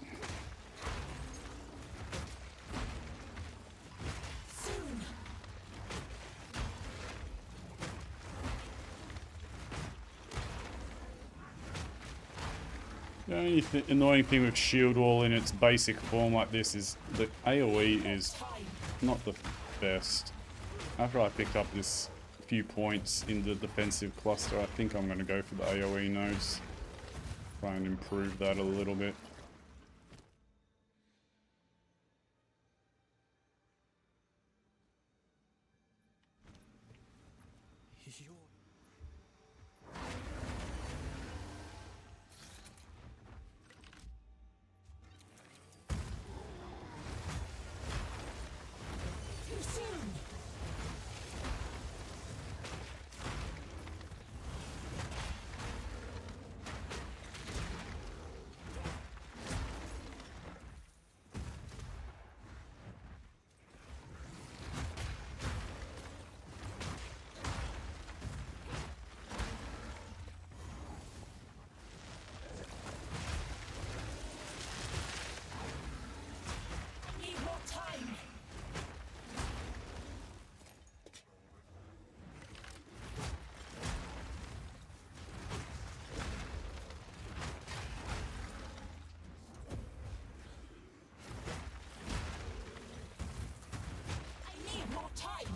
Soon. The only annoying thing with Shield Wall in its basic form like this is the AoE is not the best. After I picked up this few points in the defensive cluster, I think I'm going to go for the AoE nodes. Try and improve that a little bit. Too soon. Need more time. I need more time.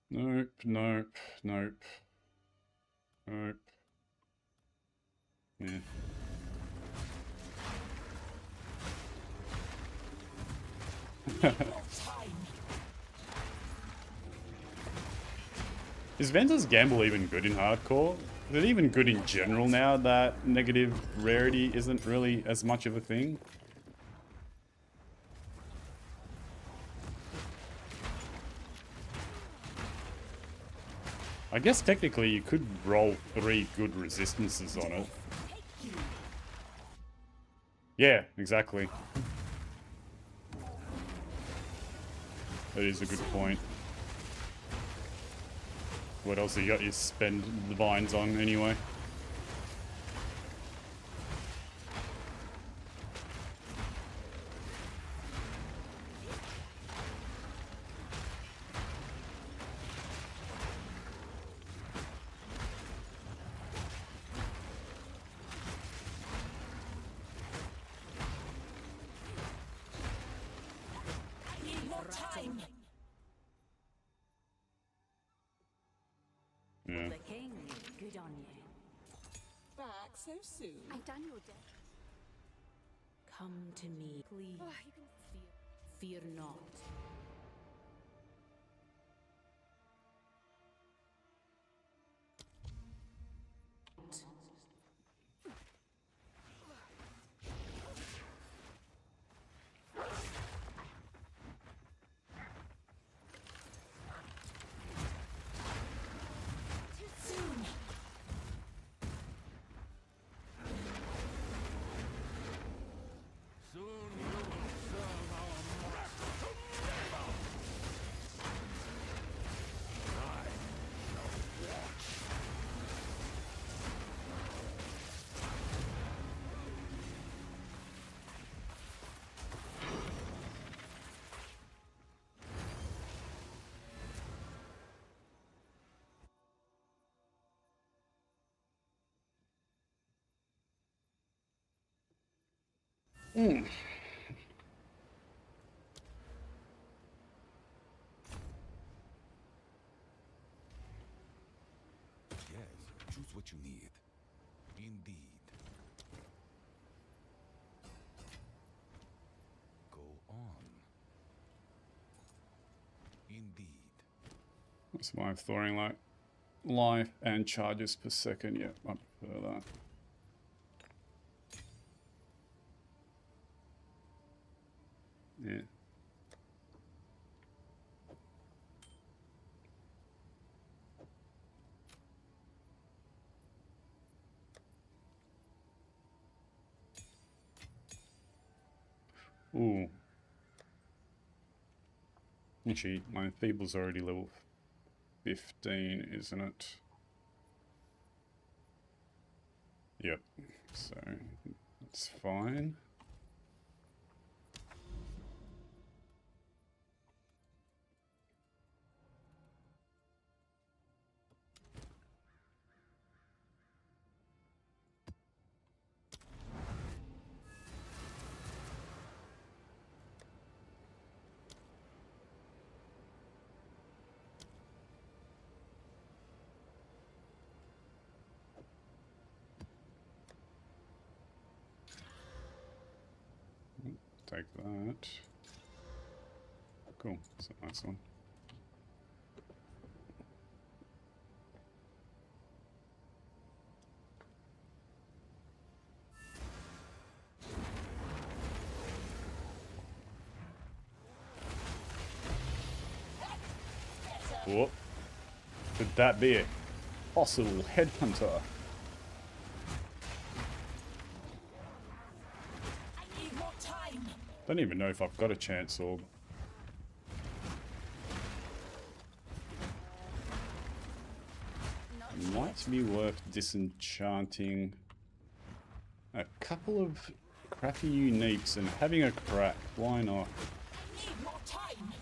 Nope, nope, nope. Nope. Yeah. Need more time. Is Venza's Gamble even good in hardcore? Is it even good in general now that negative rarity isn't really as much of a thing? I guess technically you could roll 3 good resistances on it. Yeah, exactly. That is a good point. What else have you got your spend the vines on anyway? I need more time. Yeah. The king, good on you. Back so soon. I've done your debt. Come to me, please. Oh, you can Fear not. Too soon. Yes, choose what you need. Indeed. Go on. Indeed. That's why I'm throwing like life and charges per second. Yeah, I prefer that. Yeah. Ooh. Actually, my enfeeble's already level 15, isn't it? Yep. So, that's fine. Take that. Cool. That's a nice one. Whoop. Could that be it? Possible headhunter. I need more time. Don't even know if I've got a chance orb. It might be worth disenchanting a couple of crappy uniques and having a crack. Why not? I need more time.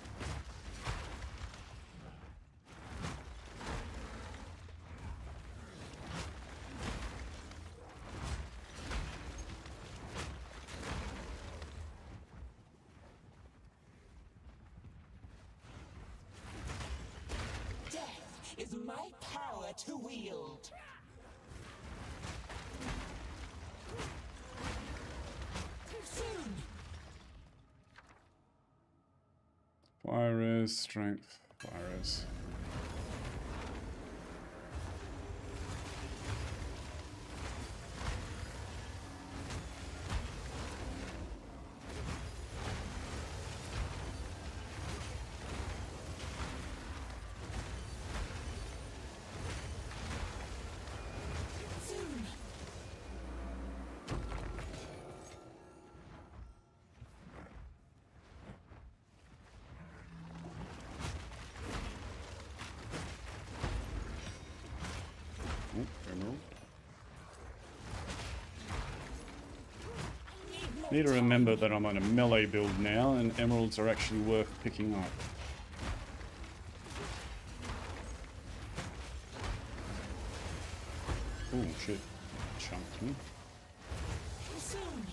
Death is my power to wield. Too soon. Fire res, strength, fire res. Soon. Ooh, emerald. Need to remember that I'm on a melee build now, and emeralds are actually worth picking up. Oh shit, chunked me. Too soon.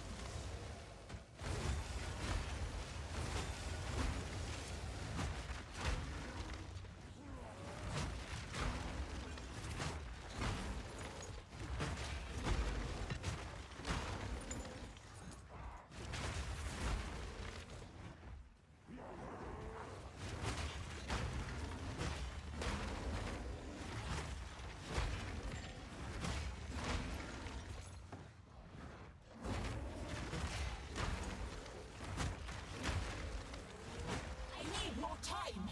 I need more time.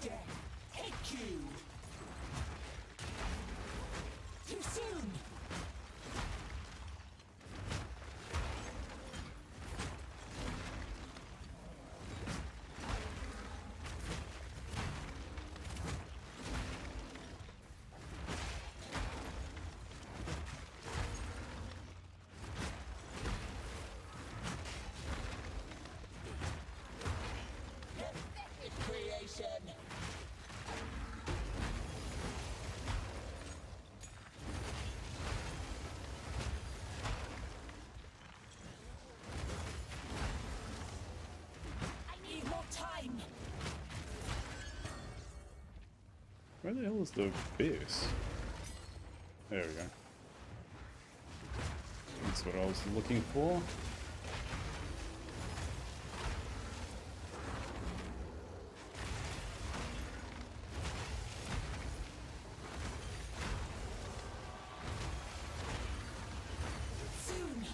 Death, take you. Too soon. Creation. I need more time. Where the hell is the abyss? There we go. That's what I was looking for. Soon.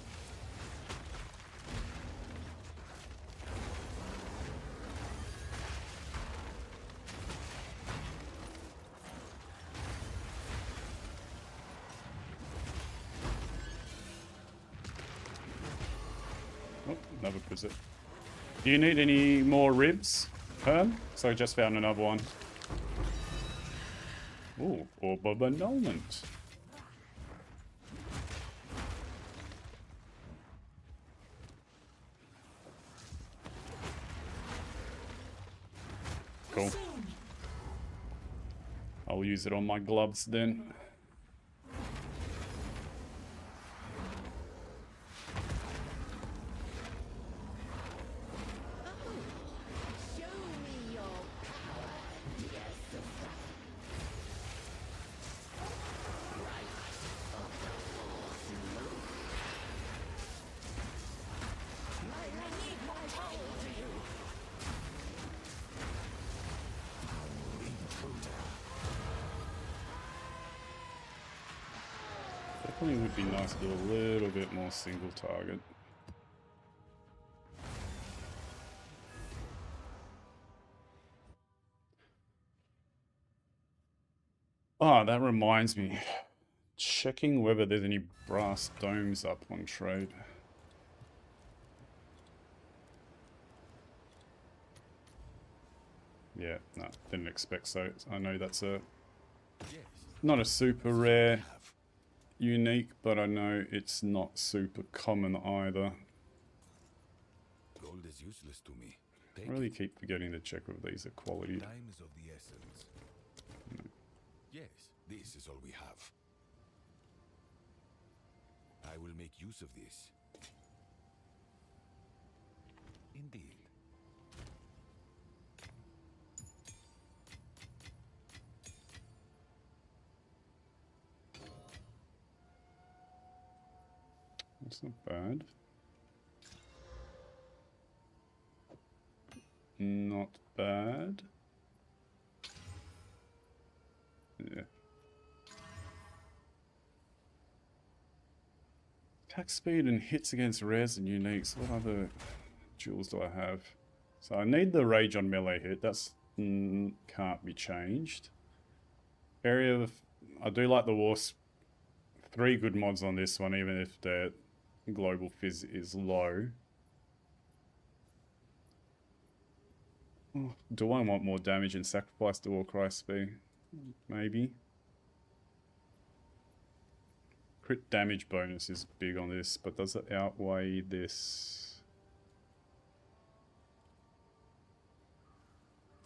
another visit. Do you need any more ribs, Herm? So I just found another one. Ooh, orb of annulment. Cool. I'll use it on my gloves then. Definitely would be nice to do a little bit more single target. Oh, that reminds me. Checking whether there's any brass domes up on trade. Yeah, no, didn't expect so. I know that's a not a super rare unique, but I know it's not super common either. Gold is useless to me. I Take really it. keep forgetting to check whether these are quality. Time is of the essence. Yes, this is all we have. I will make use of this. Indeed. That's not bad. Not bad. Yeah. Attack speed and hits against rares and uniques. What other jewels do I have? So I need the rage on melee hit. That's can't be changed. Area of... I do like the Wasp. 3 good mods on this one, even if the global fizz is low. Oh, do I want more damage and sacrifice the Warcry speed? Maybe. Crit damage bonus is big on this, but does it outweigh this?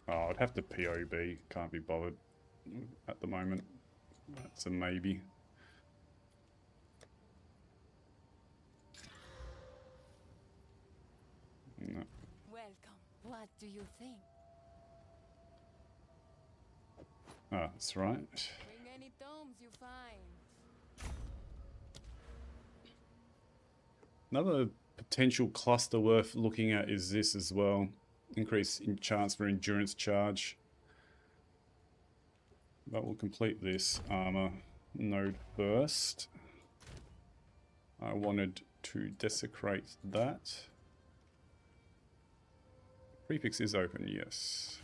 Oh, I'd have to POB. Can't be bothered at the moment. That's a maybe. No. Welcome. What do you think? Ah, that's right. Bring any tomes you find. Another potential cluster worth looking at is this as well. Increase in chance for endurance charge. But we'll complete this armor node first. I wanted to desecrate that. Prefix is open, yes.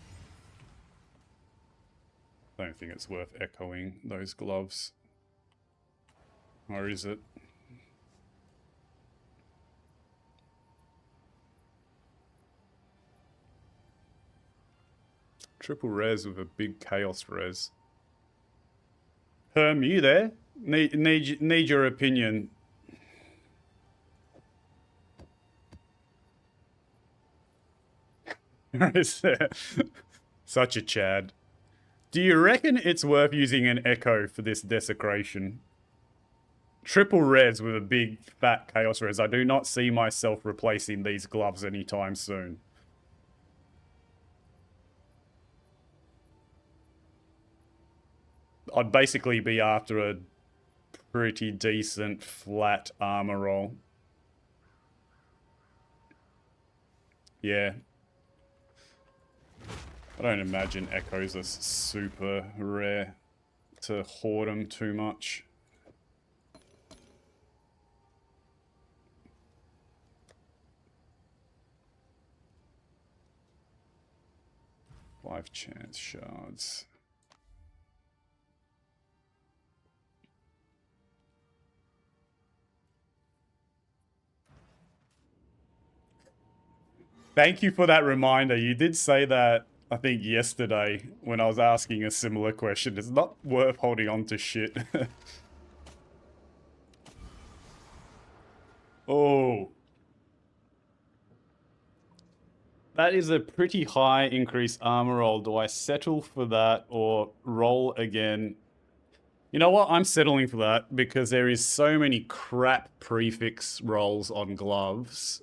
Don't think it's worth echoing those gloves. Or is it? Triple res with a big chaos res. Herm, you there? Need your opinion. Such a Chad. Do you reckon it's worth using an echo for this desecration? Triple res with a big fat chaos res. I do not see myself replacing these gloves anytime soon. I'd basically be after a pretty decent flat armor roll. Yeah. I don't imagine echoes are super rare to hoard them too much. Five chance shards. Thank you for that reminder. You did say that, I think, yesterday when I was asking a similar question. It's not worth holding on to shit. Oh. That is a pretty high increased armor roll. Do I settle for that or roll again? You know what? I'm settling for that because there is so many crap prefix rolls on gloves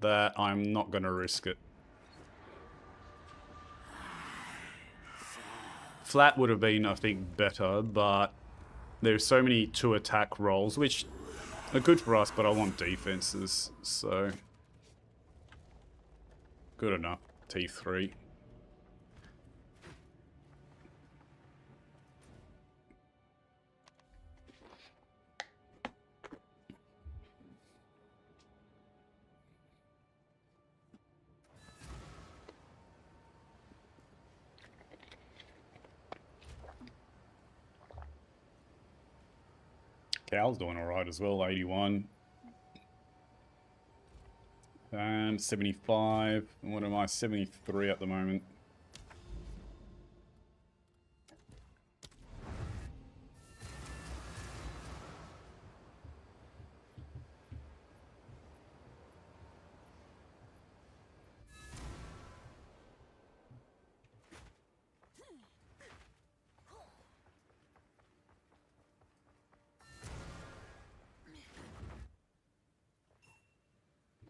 that I'm not going to risk it. Flat would have been, I think, better, but there's so many 2 attack rolls, which are good for us, but I want defenses, so... Good enough. T3. Cal's doing alright as well, 81. And 75. What am I? 73 at the moment.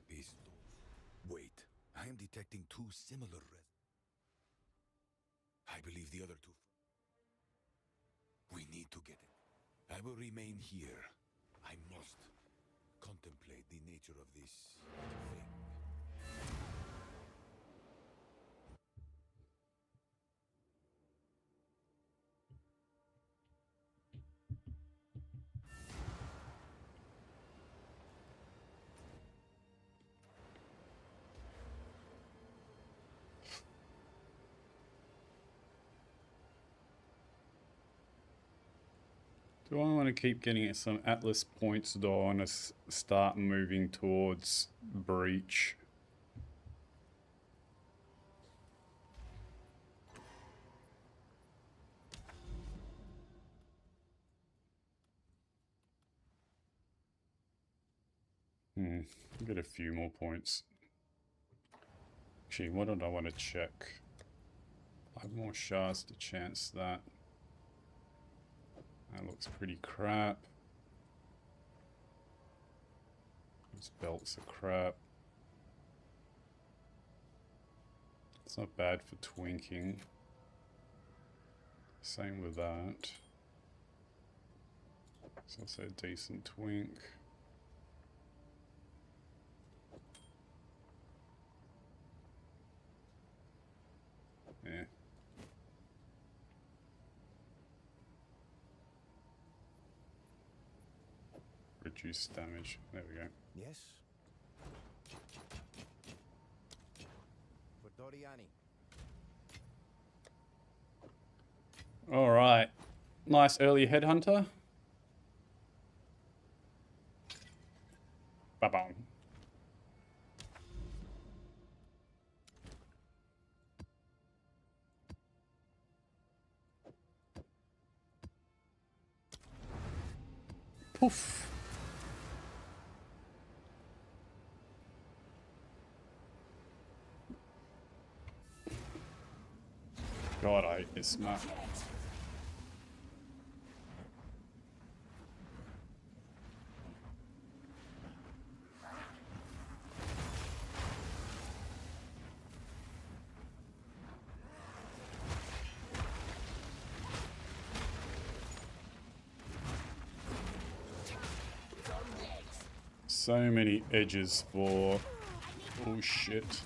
Pistol. Wait, I am detecting 2 similar I believe the other 2. We need to get it. I will remain here. I must contemplate the nature of this thing. Do I want to keep getting some Atlas points, or do I want to start moving towards Breach? Get a few more points. Actually, what did I want to check? 5 more shards to chance that. That looks pretty crap. These belts are crap. It's not bad for twinking. Same with that. It's also a decent twink. Yeah. Reduce damage. There we go. Yes? For Doriani. Alright. Nice early headhunter. Ba-bum. Poof. God, I hate this map. So many edges for... Oh shit.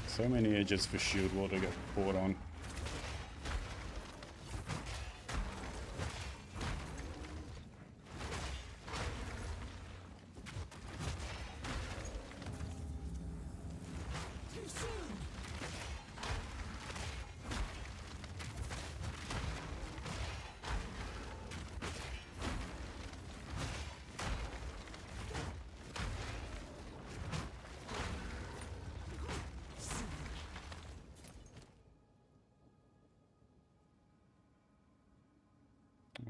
So many edges for shield wall to get caught on.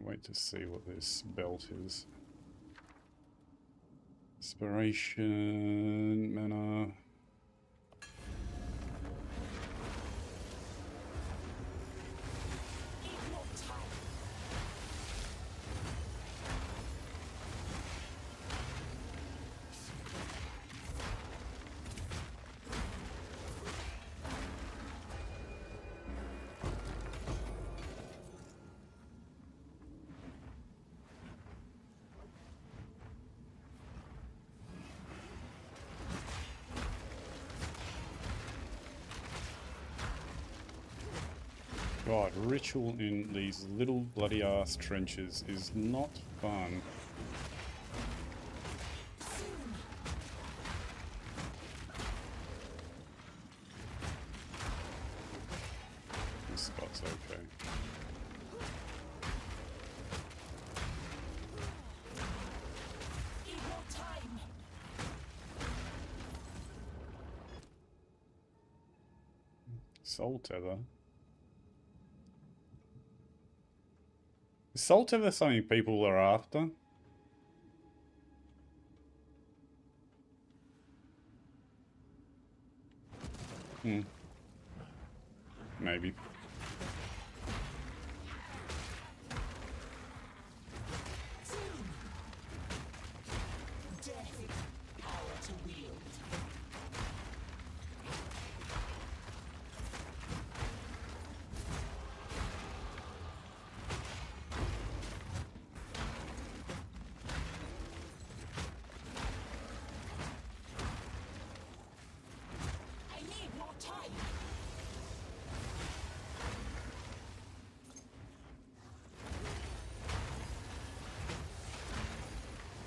Wait to see what this belt is. Inspiration, mana. God, ritual in these little bloody ass trenches is not fun. This spot's okay. Soul tether. Is soul tether something people are after? Maybe.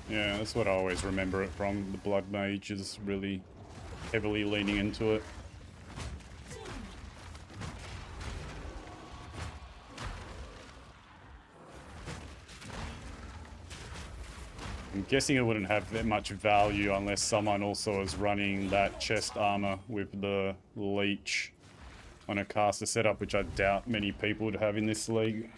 Yeah, that's what I always remember it from. The Blood Mage is really heavily leaning into it. I'm guessing it wouldn't have that much value unless someone also is running that chest armor with the leech on a caster setup, which I doubt many people would have in this league.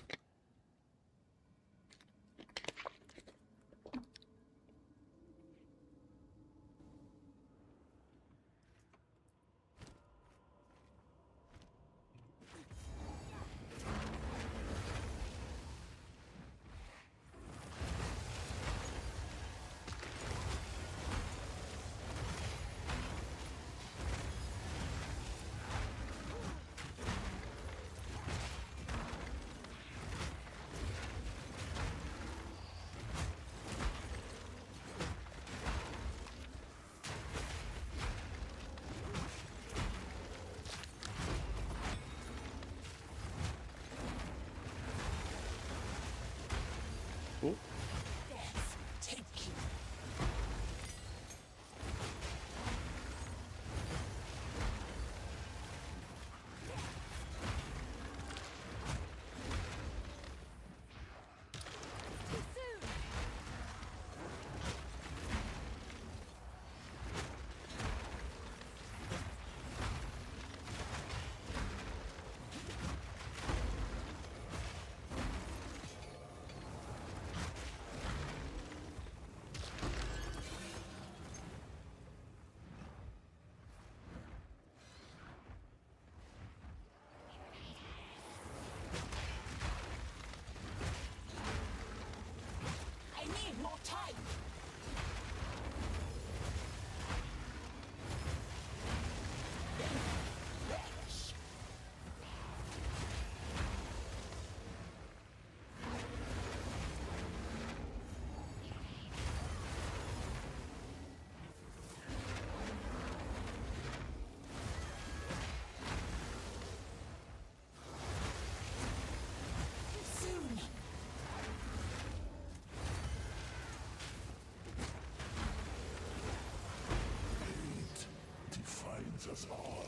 Cool. Us all.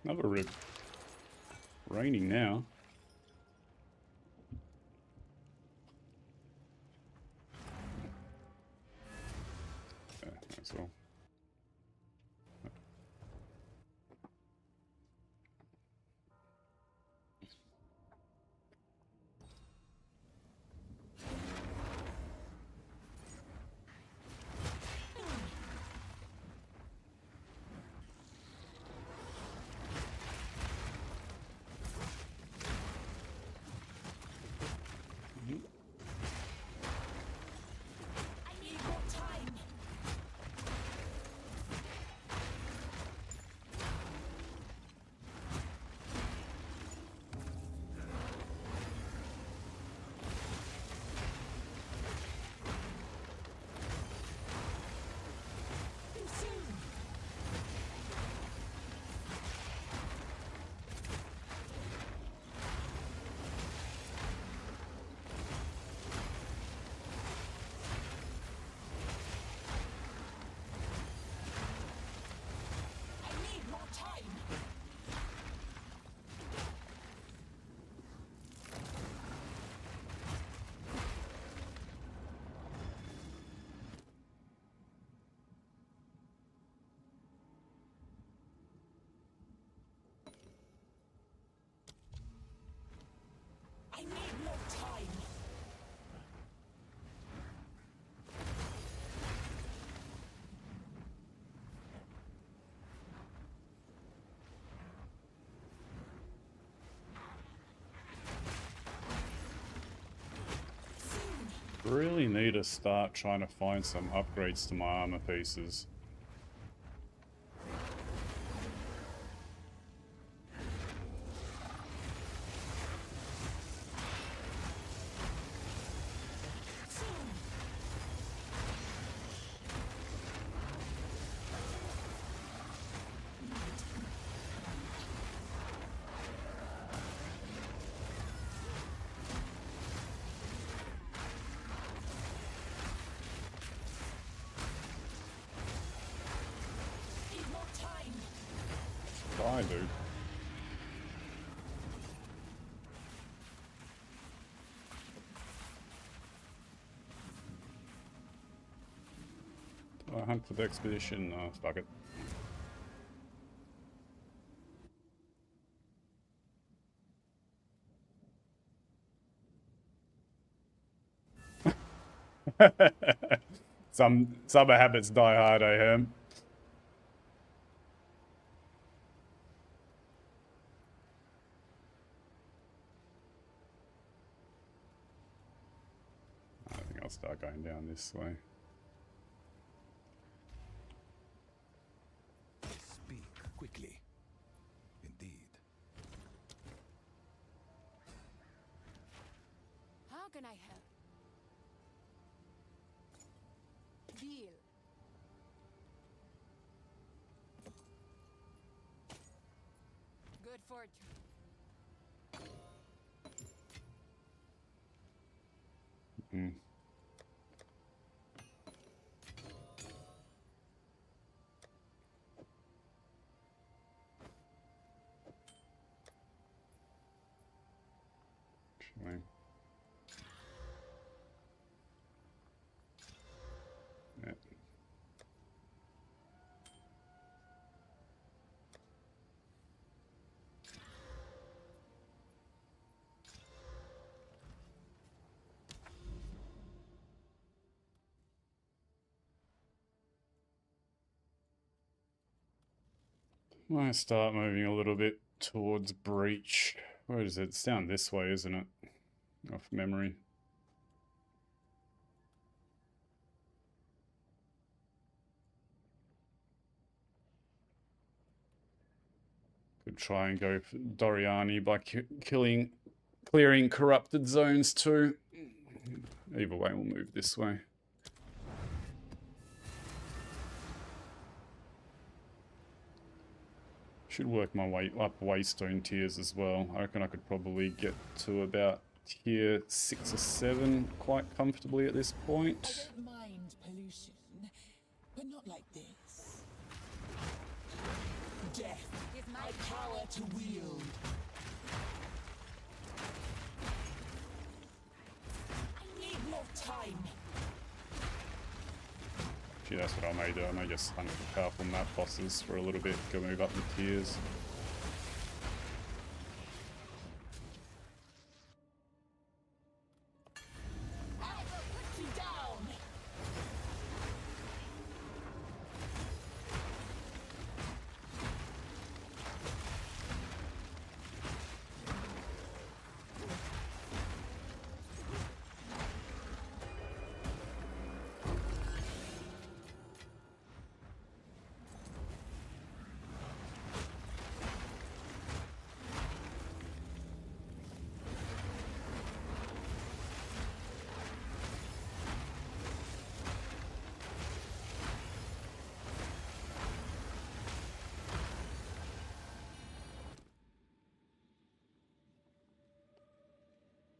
Another rib. Raining now. Yeah, that's all. really need to start trying to find some upgrades to my armor pieces. Need more time. Die, dude. Do I hunt for the expedition? No, fuck it. Some habits die hard, I am. I think I'll start going down this way. Speak quickly. Indeed. How can I help? Deal. Good fortune. Mm. Actually. Yeah. Might start moving a little bit towards Breach. Where is it? It's down this way, isn't it? Off memory. Could try and go for Doriani by clearing corrupted zones too. Either way, we'll move this way. Should work my way up Waystone tiers as well. I reckon I could probably get to about tier 6 or 7 quite comfortably at this I point. don't mind pollution, but not like this. Death, Is my power to wield. I need more time. Gee, that's what I may do. I may just hunt for powerful map bosses for a little bit, go move up the tiers. I will put you down.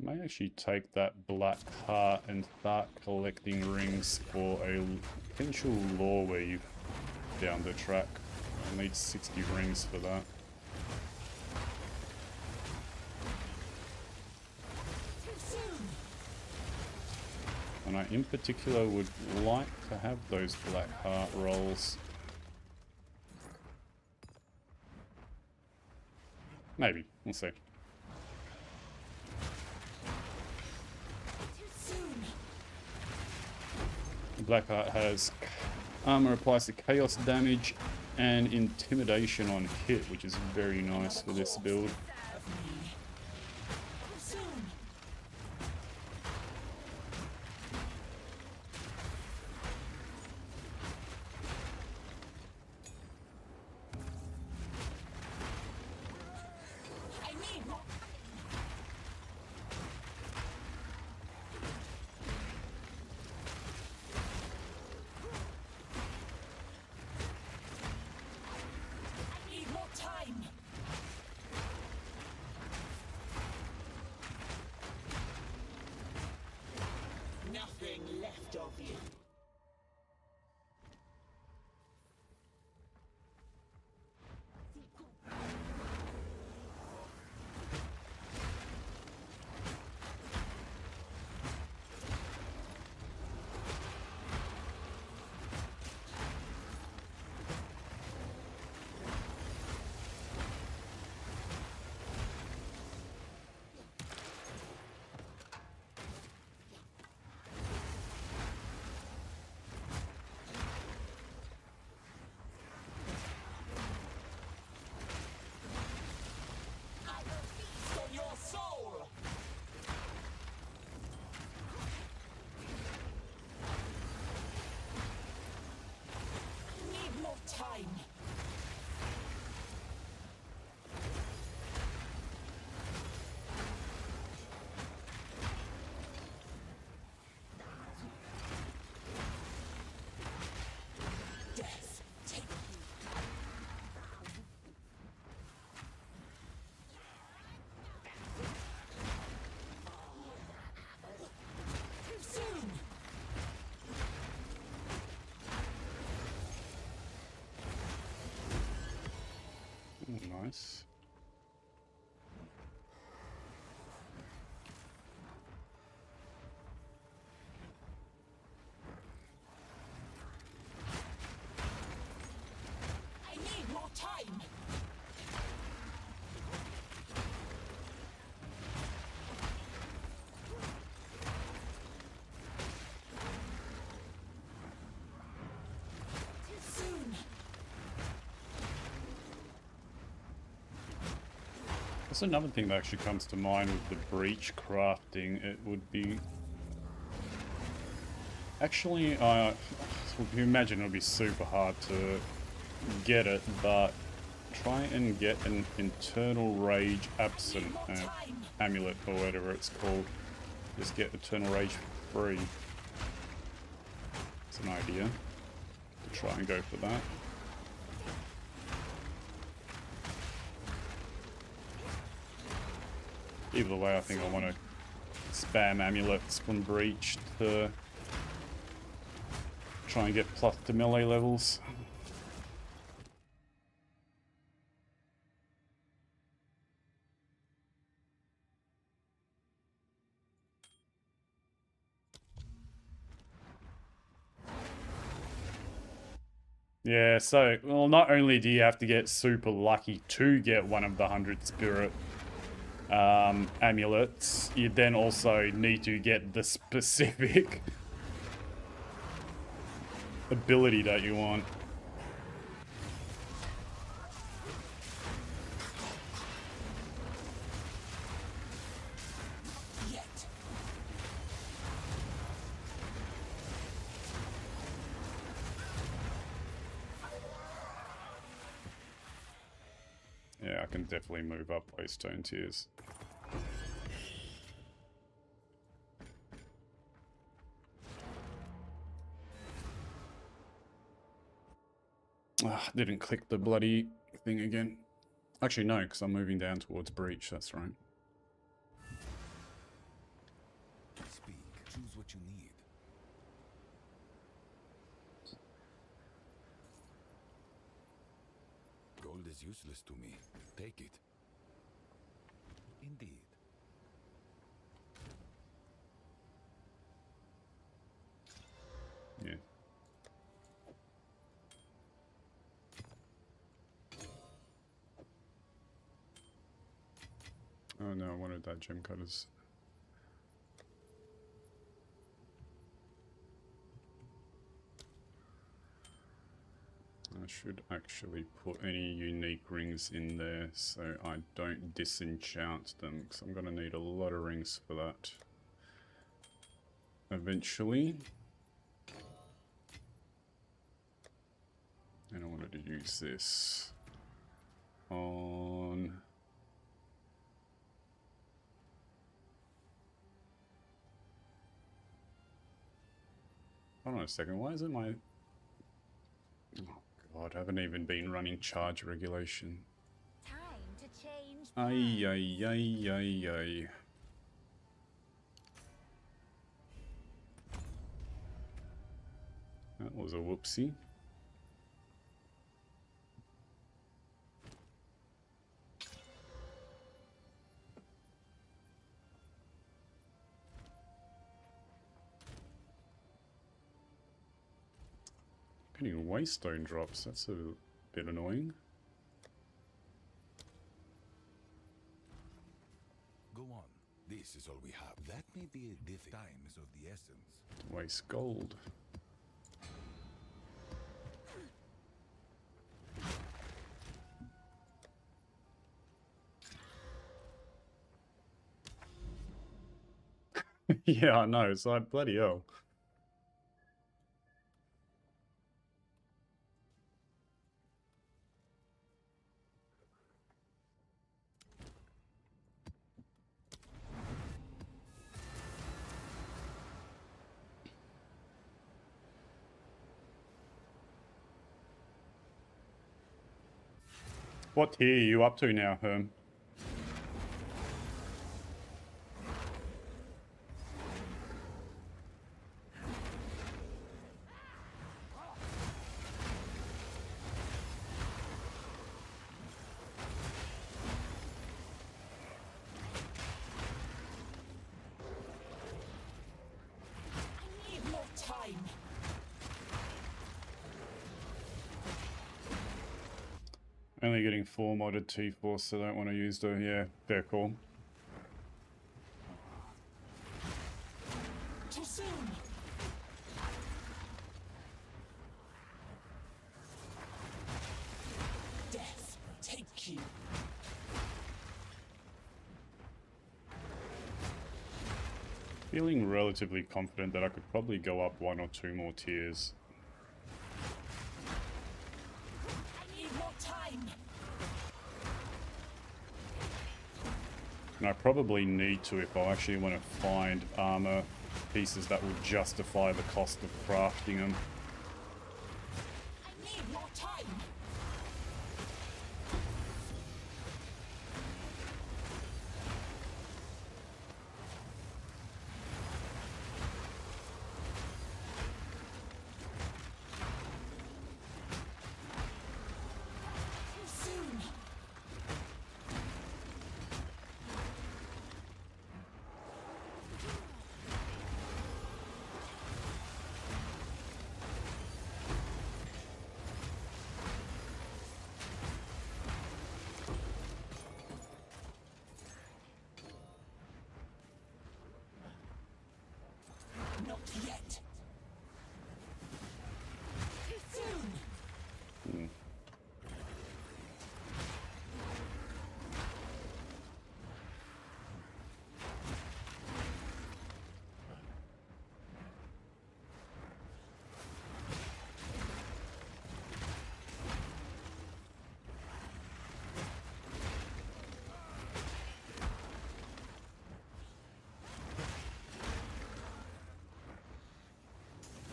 May actually take that black heart and start collecting rings for a potential lore weave down the track. I'll need 60 rings for that. Too soon. And I in particular would like to have those black heart rolls. Maybe, we'll see. Too soon. Blackheart has armor applies to chaos damage and intimidation on hit, which is very nice for this build. Too soon. Nice. I need more time. Soon. That's another thing that actually comes to mind with the breach crafting. It would be... Actually, if you imagine it would be super hard to get it, but try and get an Eternal Rage Absent amulet or whatever it's called. Just get Eternal Rage free. It's an idea to try and go for that. Either way, I think I want to spam amulets from breach to try and get plus to melee levels. Yeah, so, well, not only do you have to get super lucky to get one of the 100 spirit amulets, you then also need to get the specific ability that you want. Yet. Yeah, I can definitely move up Waystone Tears. Didn't click the bloody thing again. Actually, no, because I'm moving down towards breach, that's right. Speak. Choose what you need. Gold is useless to me. Take it. Indeed. Yeah. Oh no, I wanted that gem cutters. I should actually put any unique rings in there so I don't disenchant them, because I'm going to need a lot of rings for that eventually. And I wanted to use this on... Hold on a second, why isn't my... Oh god, I haven't even been running charge regulation. Time to change. Ay, ay, ay, ay, ay. That was a whoopsie. Getting waystone drops, that's a bit annoying. Go on. This is all we have. That may be a diff. Time is of the essence. Waste gold. Yeah, I know, it's like bloody hell. What tier are you up to now, Herm? Only getting 4 modded T4, so I don't want to use the... Yeah, fair call. Too soon. Death, take you. Feeling relatively confident that I could probably go up 1 or 2 more tiers. I need more time. And I probably need to if I actually want to find armor pieces that will justify the cost of crafting them. I need more time. Too soon. Not yet. Too soon.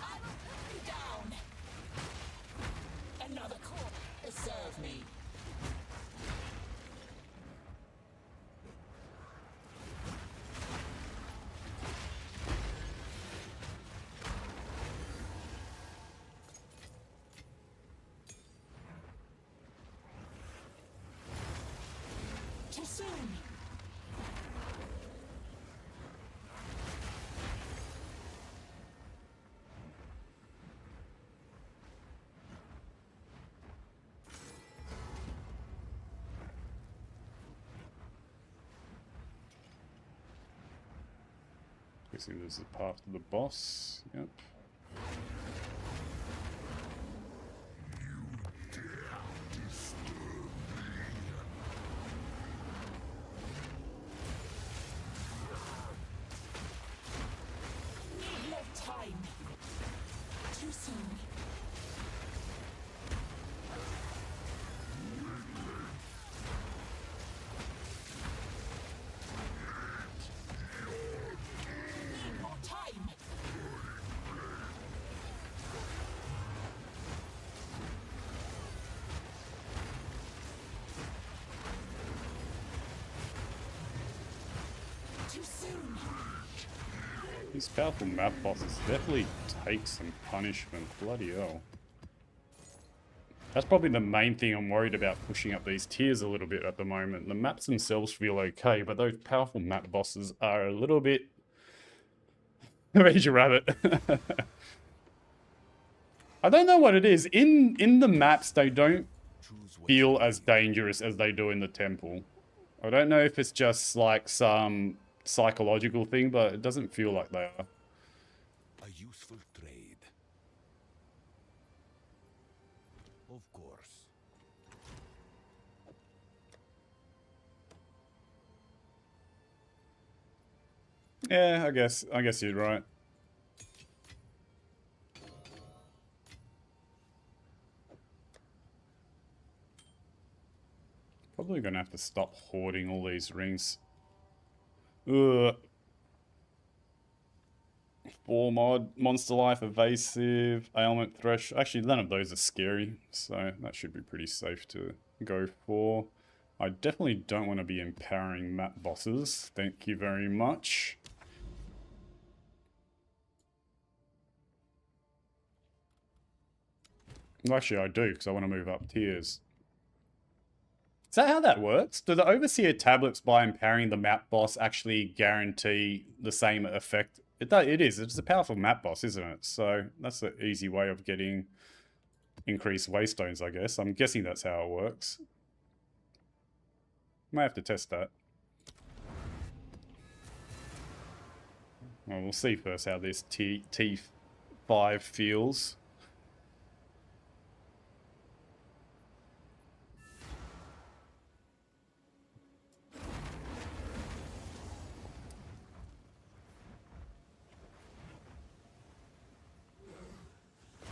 I will put you down. Another corpse. Serve me. Too soon. Guessing this is a path to the boss. Yep. Need more time. Too soon. Need more time. Too soon. These powerful map bosses definitely take some punishment. Bloody hell. That's probably the main thing I'm worried about pushing up these tiers a little bit at the moment. The maps themselves feel okay, but those powerful map bosses are a little bit... Major rabbit. I don't know what it is. In the maps, they don't Choose what feel as dangerous as they do in the temple. I don't know if it's just like some psychological thing, but it doesn't feel like they are. a useful trade. Of course. Yeah, I guess you're right. Probably gonna have to stop hoarding all these rings. Ugh. 4 mod, Monster Life, Evasive, Ailment, Thresh. Actually, none of those are scary, so that should be pretty safe to go for. I definitely don't want to be empowering map bosses. Thank you very much. Well, actually, I do, because I want to move up tiers. Is that how that works? Do the Overseer tablets, by empowering the map boss, actually guarantee the same effect? It is. It's a powerful map boss, isn't it? So that's an easy way of getting increased waystones, I guess. I'm guessing that's how it works. Might have to test that. Well, we'll see first how this T5 feels.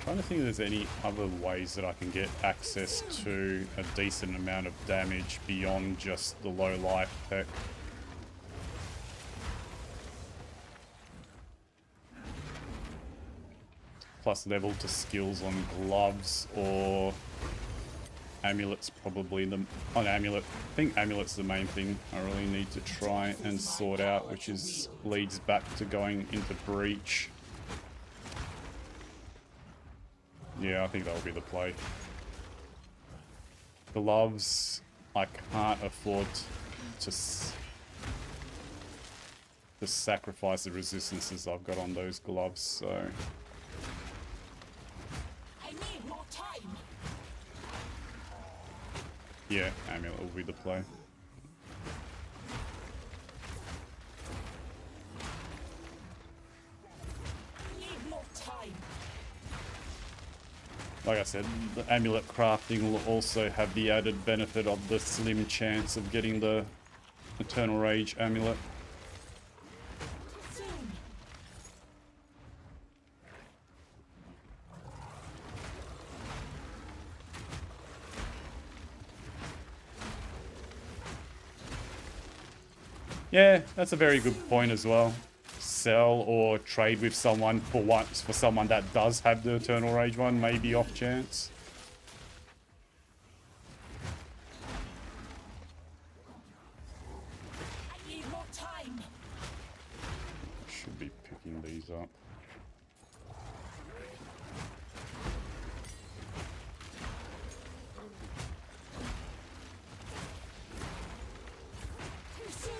Trying to think if there's any other ways that I can get access to a decent amount of damage beyond just the low life tech. Plus level to skills on gloves or amulets, probably the on amulet. I think amulet's the main thing I really need to try and sort out, which is leads back to going into breach. Yeah, I think that'll be the play. Gloves, I can't afford to sacrifice the resistances I've got on those gloves, so... I need more time. Yeah, amulet will be the play. I need more time. Like I said, the amulet crafting will also have the added benefit of the slim chance of getting the Eternal Rage amulet. Soon. Yeah, that's a very good point as well. Sell or trade with someone for once for someone that does have the Eternal Rage one, maybe off chance. I need more time. Should be picking these up. Too soon.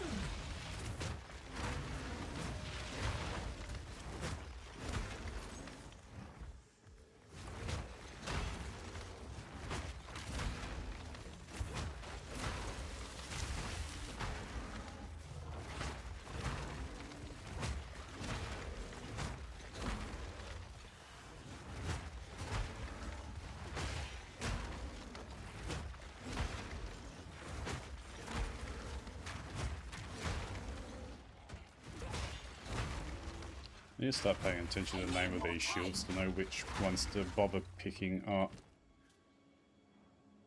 I need to start paying attention to the name of these shields to know which ones to bother picking up.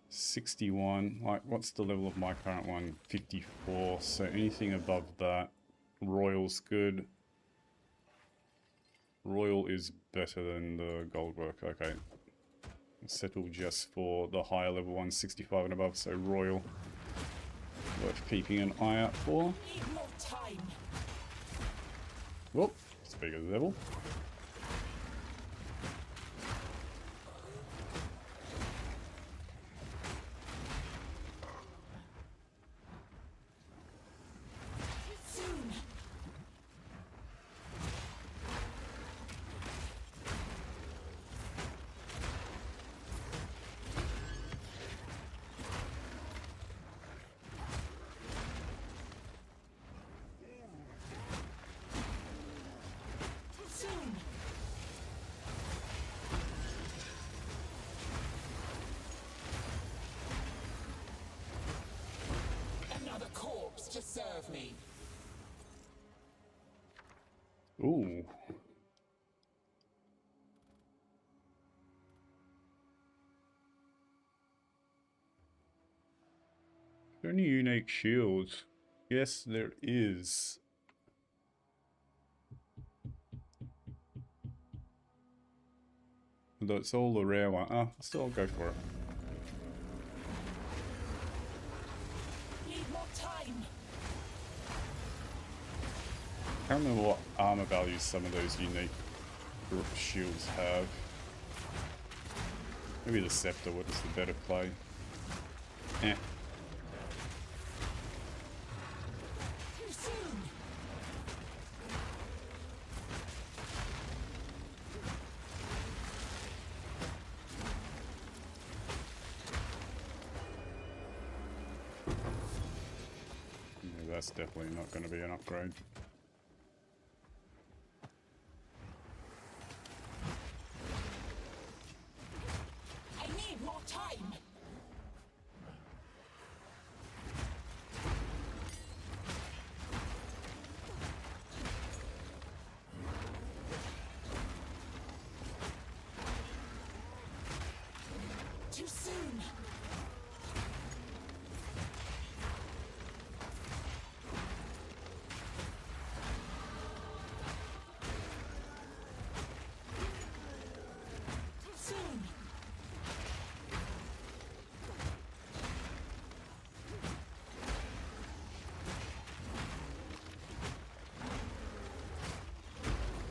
61, like what's the level of my current one? 54, so anything above that. Royal's good. Royal is better than the gold work, okay. Settle just for the higher level ones, 65 and above, so Royal. Worth keeping an eye out for. Need more time. Whoop, speak of the devil. Soon. Too soon. Another corpse to serve me. Ooh. Are there any unique shields? Yes, there is. Although it's all the rare one. Ah, still I'll go for it. Need more time. I can't remember what armor values some of those unique shields have. Maybe the Scepter, what is the better play? Eh. Too soon. that's definitely not going to be an upgrade. I need more time. Too soon. Too soon.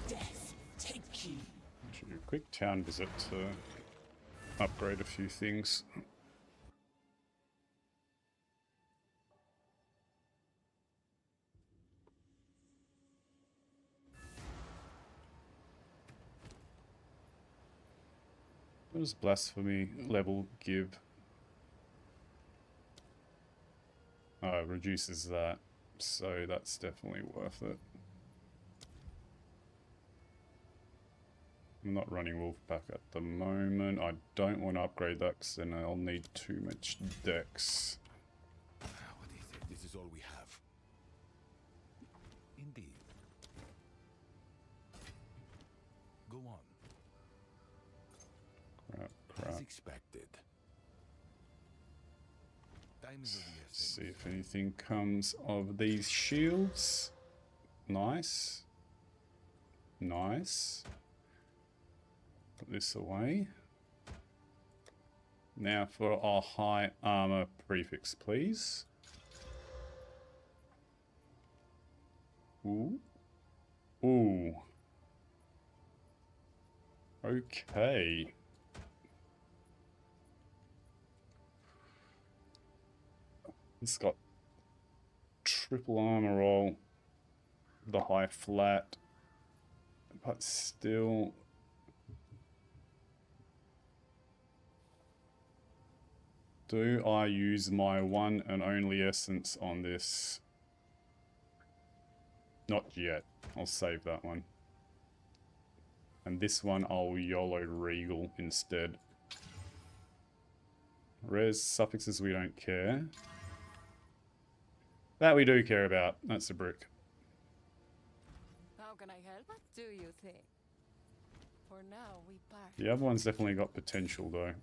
Death, take you. Should do a quick town visit to upgrade a few things. What does blasphemy level give? Oh, it reduces that, so that's definitely worth it. I'm not running Wolfpack at the moment. I don't want to upgrade that because then I'll need too much dex. What is it? This is all we have. Indeed. Go on. As Crap. expected. Time is of the essence. See if anything comes of these shields. Nice. Nice. Put this away. Now for our high armor prefix, please. Ooh. Ooh. Okay. It's got triple armor roll, the high flat, but still. Do I use my one and only essence on this? Not yet. I'll save that one. And this one I'll YOLO Regal instead. Res suffixes we don't care. That we do care about. That's a brick. How can I help? What do you think? For now, we part. The other one's definitely got potential though.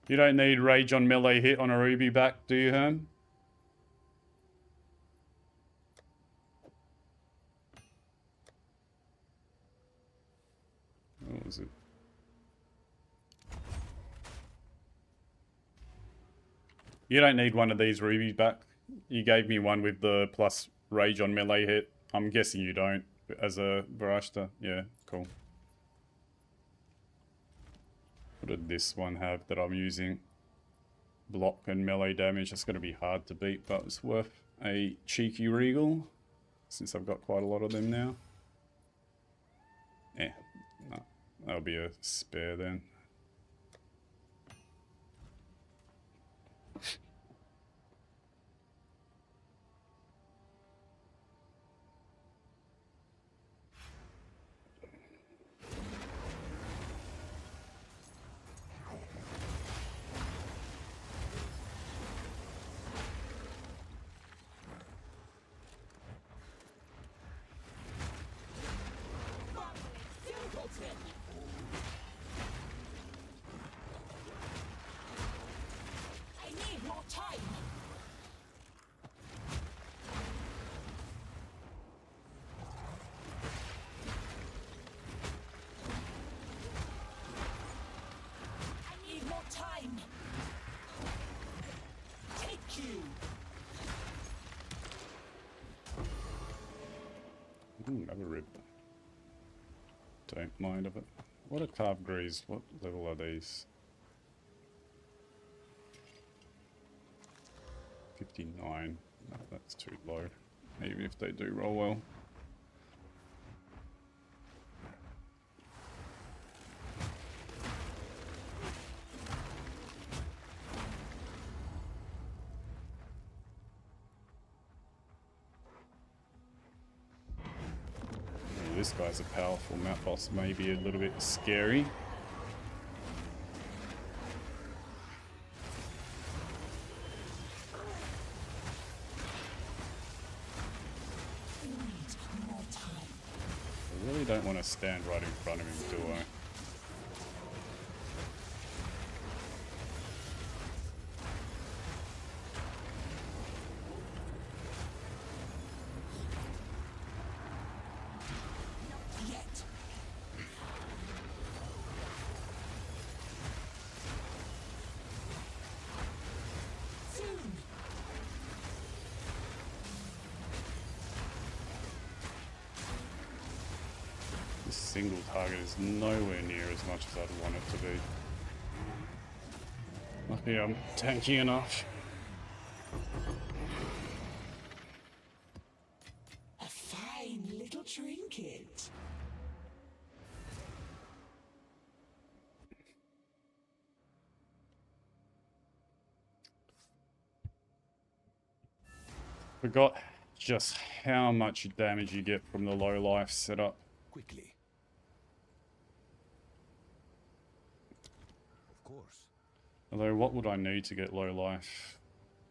You don't need rage on melee hit on a ruby back, do you, Herm? What was it? You don't need one of these rubies back. You gave me one with the plus rage on melee hit. I'm guessing you don't. As a Barashta. Yeah, cool. What did this one have that I'm using? Block and melee damage. That's going to be hard to beat, but it's worth a cheeky regal. Since I've got quite a lot of them now. Eh, no. That'll be a spare then. I need more time. I need more time. Take you. Another rib. Don't mind of it. What are carved greaves? What level are these? 59. No, that's too low. Even if they do roll well. this guy's a powerful map boss, maybe a little bit scary. I really don't want to stand right in front of him, do I? Single target is nowhere near as much as I'd want it to be. Lucky I'm tanky enough. A fine little trinket. Forgot just how much damage you get from the low life setup. Quickly. Of course. Although, what would I need to get low life?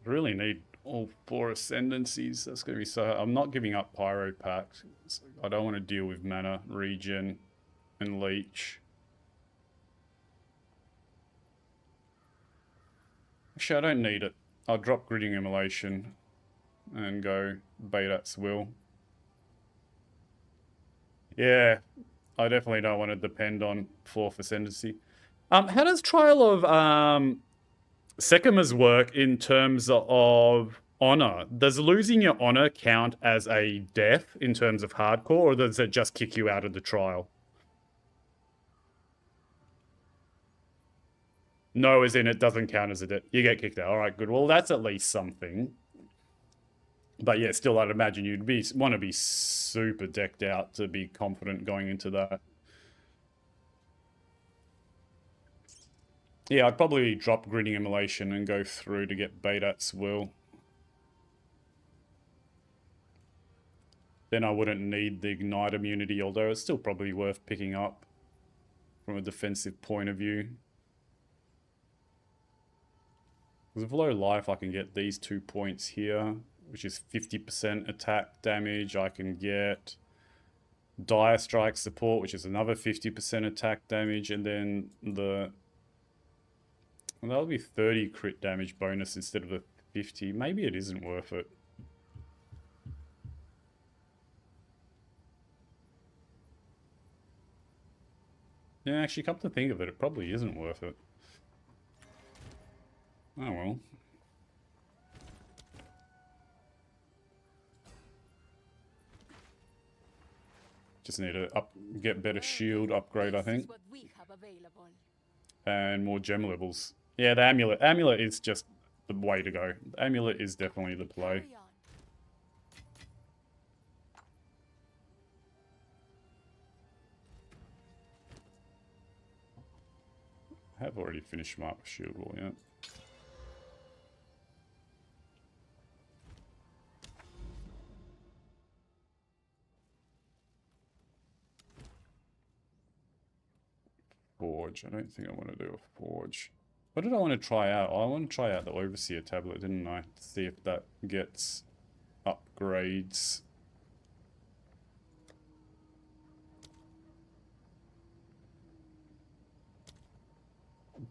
I really need all 4 ascendancies. That's going to be so hard. I'm not giving up Pyro Pact. I don't want to deal with mana, regen, and leech. Actually, I don't need it. I'll drop Gritting Immolation and go Badat's Will. Yeah, I definitely don't want to depend on 4th ascendancy. How does Trial of Sekima's work in terms of honor? Does losing your honor count as a death in terms of hardcore, or does it just kick you out of the trial? No, as in it doesn't count as a death. You get kicked out. All right, good. Well, that's at least something. But yeah, still, I'd imagine you'd want to be super decked out to be confident going into that. Yeah, I'd probably drop Gritting Immolation and go through to get Badat's Will. Then I wouldn't need the Ignite immunity, although it's still probably worth picking up from a defensive point of view. Because with low life, I can get these 2 points here, which is 50% attack damage. I can get Dire Strike support, which is another 50% attack damage, and then that'll be 30 crit damage bonus instead of the 50. Maybe it isn't worth it. Yeah, actually, come to think of it, it probably isn't worth it. Oh well. Just need to get better shield upgrade, I think. What we have available. And more gem levels. Yeah, the amulet. Amulet is just the way to go. The amulet is definitely the play. Carry on. I have already finished my shield wall, yeah. Forge. I don't think I want to do a forge. What did I want to try out? Oh, I want to try out the Overseer tablet, didn't I? See if that gets upgrades.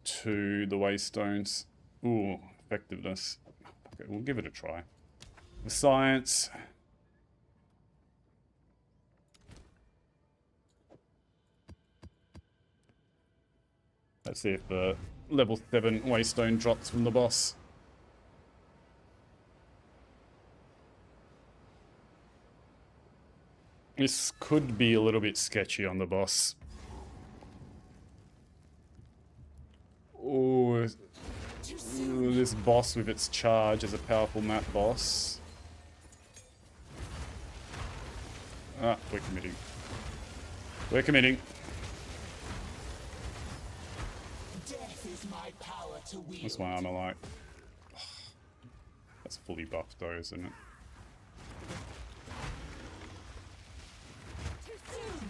To the Waystones. Ooh, effectiveness. Okay, we'll give it a try. The science. Let's see if the level 7 Waystone drops from the boss. This could be a little bit sketchy on the boss. Oh, this boss with its charge is a powerful map boss. Ah, we're committing. We're committing. Death is my power to wield. What's my armor like? That's fully buffed though, isn't it? Too soon.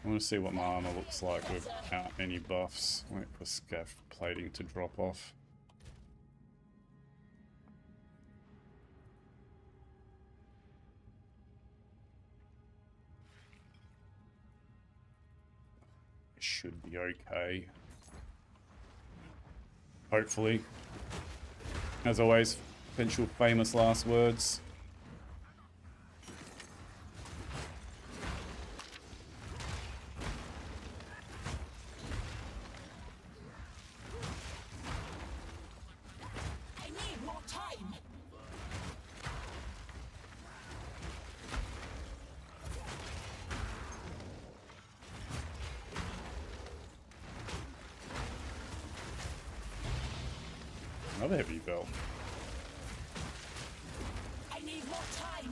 I want to see what my armor looks like without any buffs. Wait for scaff plating to drop off. It should be okay. Hopefully. As always, potential famous last words. I need more time. Another heavy belt. I need more time.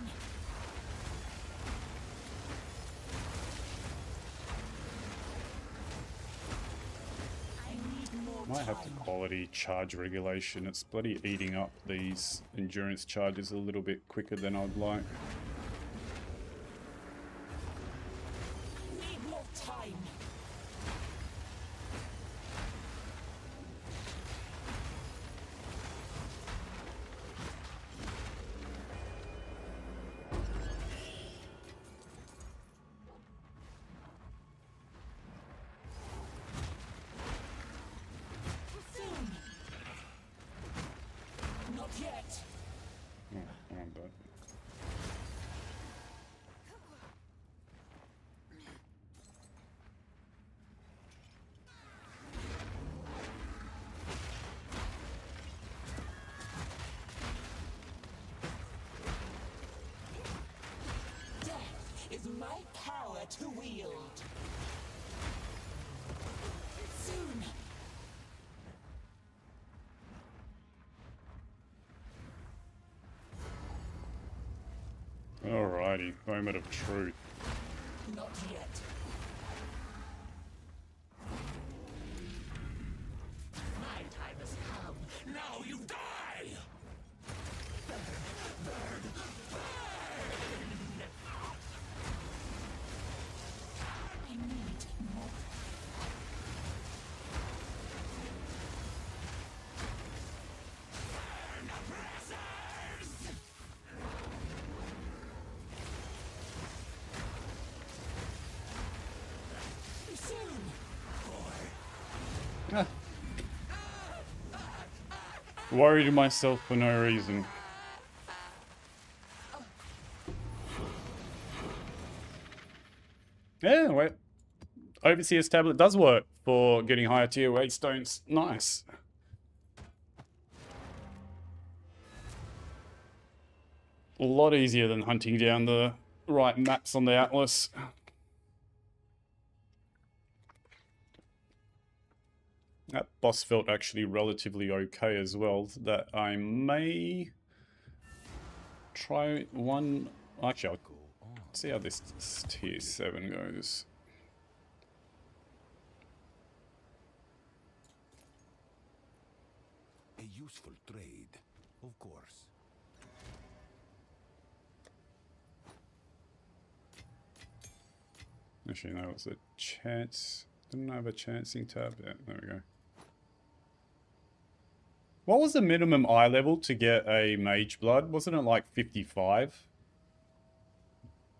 I need more Might have to time. quality charge regulation. It's bloody eating up these endurance charges a little bit quicker than I'd like. Need more time. Soon. Not yet. Oh, come on, bud. Death is my power to wield. Soon. Alrighty, moment of truth. Not yet. My time has come. Now you die! Burn, burn, burn! I need more. Burn, oppressors! Soon! Ah. Worried myself for no reason. Yeah, wait. Overseer's tablet does work for getting higher tier waystones. Nice. A lot easier than hunting down the right maps on the Atlas. That boss felt actually relatively okay as well, that I may try one. Actually, I'll see how this tier 7 goes. A useful trade, of course. Actually, no, it's a chance. Didn't I have a chancing tab? Yeah, there we go. What was the minimum eye level to get a Mage Blood? Wasn't it like 55?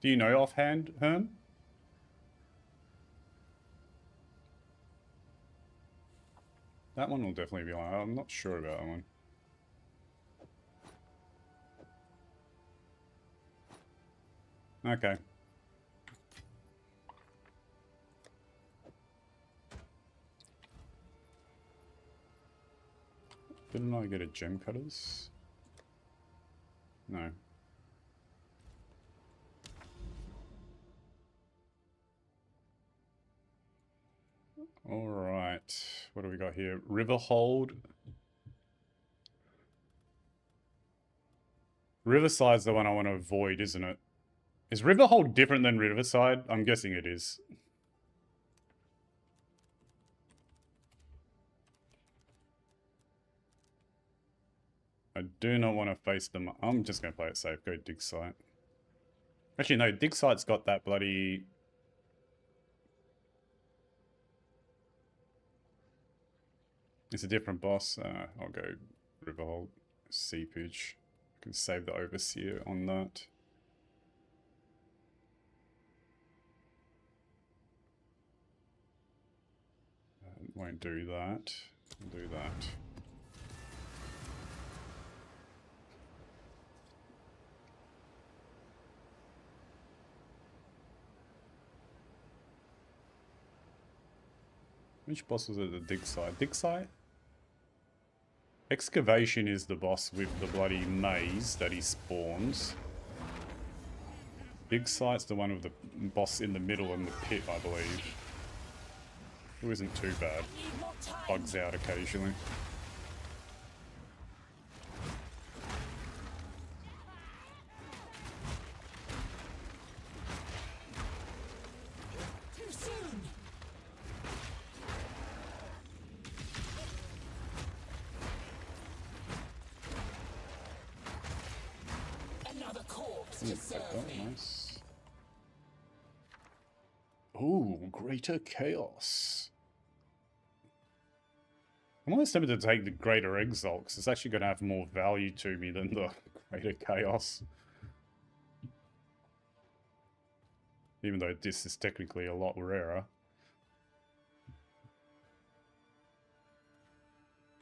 Do you know offhand, Herm? That one will definitely be on. I'm not sure about that one. Okay. Didn't I get a gem cutters? No. All right. What do we got here? Riverhold. Riverside's the one I want to avoid, isn't it? Is Riverhold different than Riverside? I'm guessing it is. I do not want to face them. I'm just going to play it safe. Go dig site. Actually, no. Dig site's got that bloody It's a different boss. I'll go Revolt, Seepage. I can save the Overseer on that. Won't do that. I'll do that. Which boss was it? The dig site? Dig site? Excavation is the boss with the bloody maze that he spawns. Dig site's the one with the boss in the middle in the pit, I believe. Who isn't too bad. Bugs out occasionally. Too soon. Another corpse to serve me. Nice. Ooh, Greater Chaos. I'm almost tempted to take the Greater Exalt, because it's actually going to have more value to me than the Greater Chaos. Even though this is technically a lot rarer.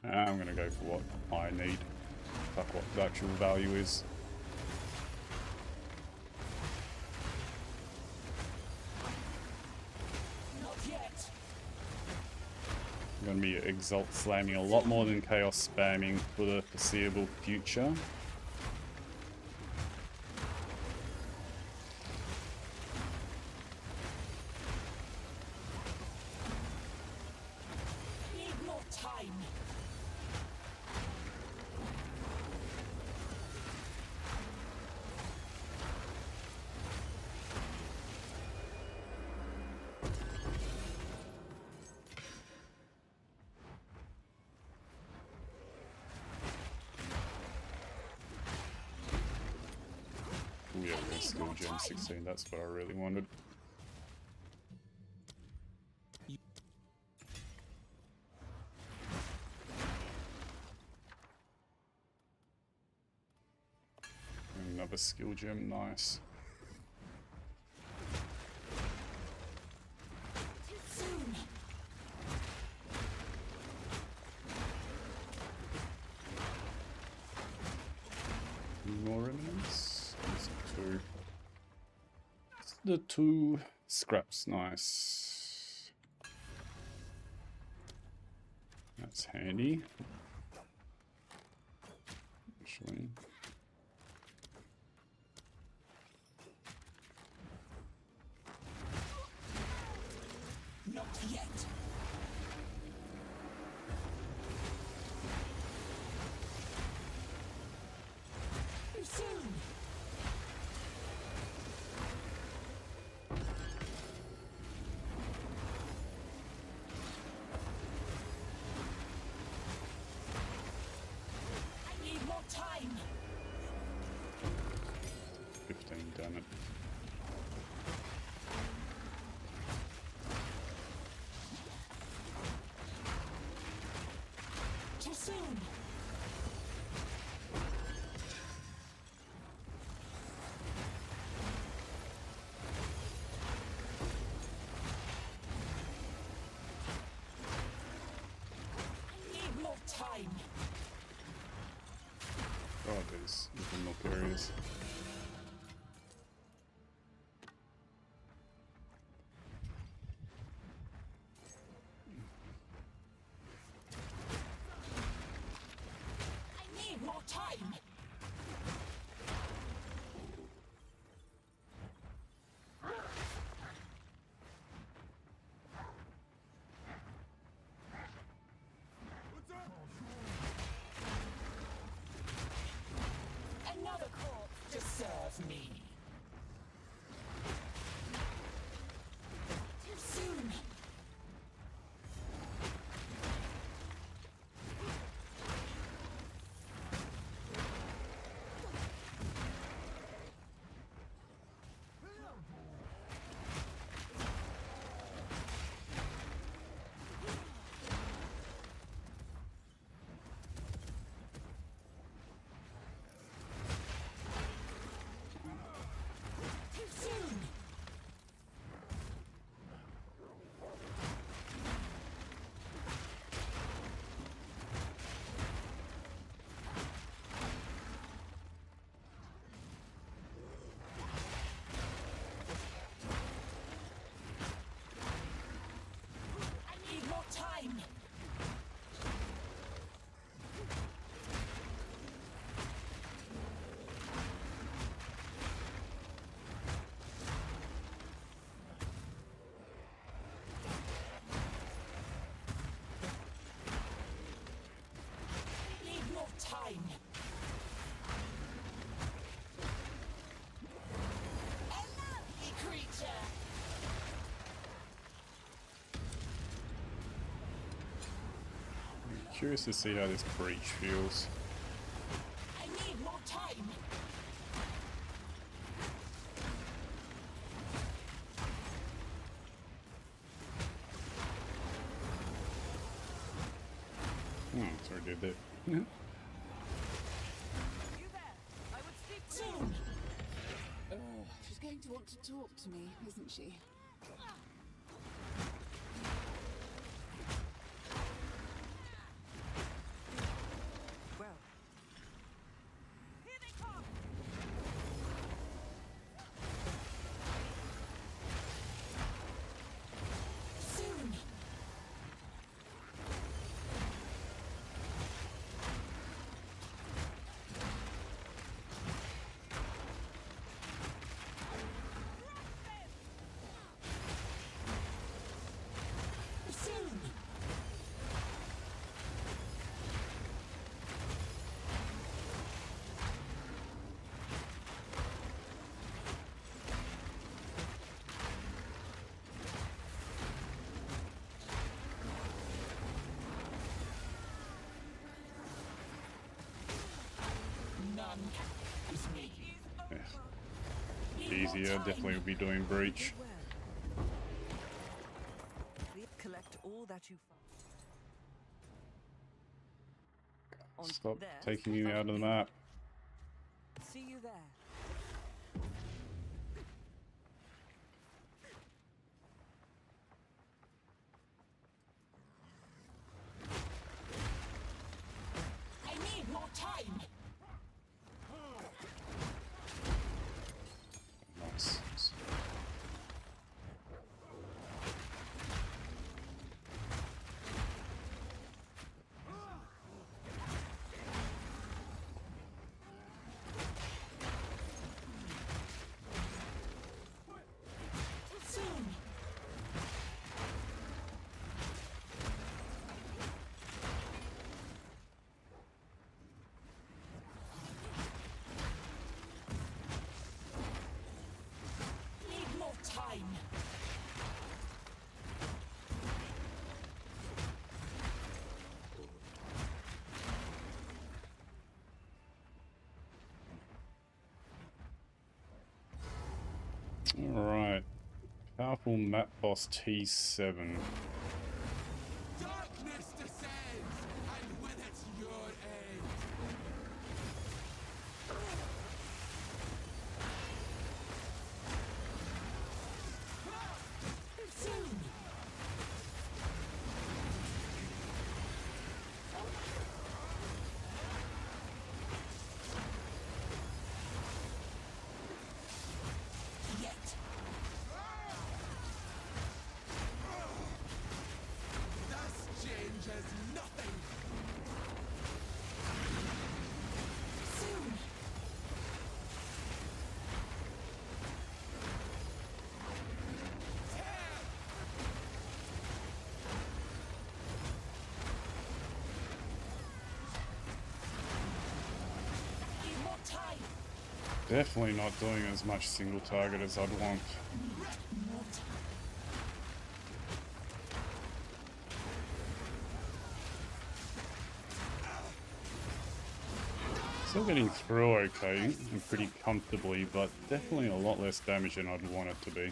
I'm going to go for what I need. Fuck what the actual value is. Not yet. I'm going to be Exalt slamming a lot more than Chaos spamming for the foreseeable future. Need more time. Oh yeah, we're skill gem 16, that's what I really wanted. Another skill gem, nice. Too soon. More remnants. There's two. The two scraps, nice. That's handy. Actually. Not yet. Too soon. I need more time. 15, damn it. Too soon. I need more time. Oh, there's even more areas. I need more time. Another corpse to Curious to see how this breach feels. I need more time. Sorry, did that. You there? I would speak to you. Soon. She's going to want to talk to me, isn't she? Well. Here they come. Soon. Soon. None is me. Easier, definitely would be doing breach. Collect all that you find. Stop taking you out of the map. See you there. I need more time. Nice. Soon. Need more time. Alright. Powerful map boss T7. Darkness descends, and with it your end. Soon. Yet. This changes nothing. Soon. Need more time. Definitely not doing as much single target as I'd want. More time. Still getting through okay and pretty comfortably, but definitely a lot less damage than I'd want it to be.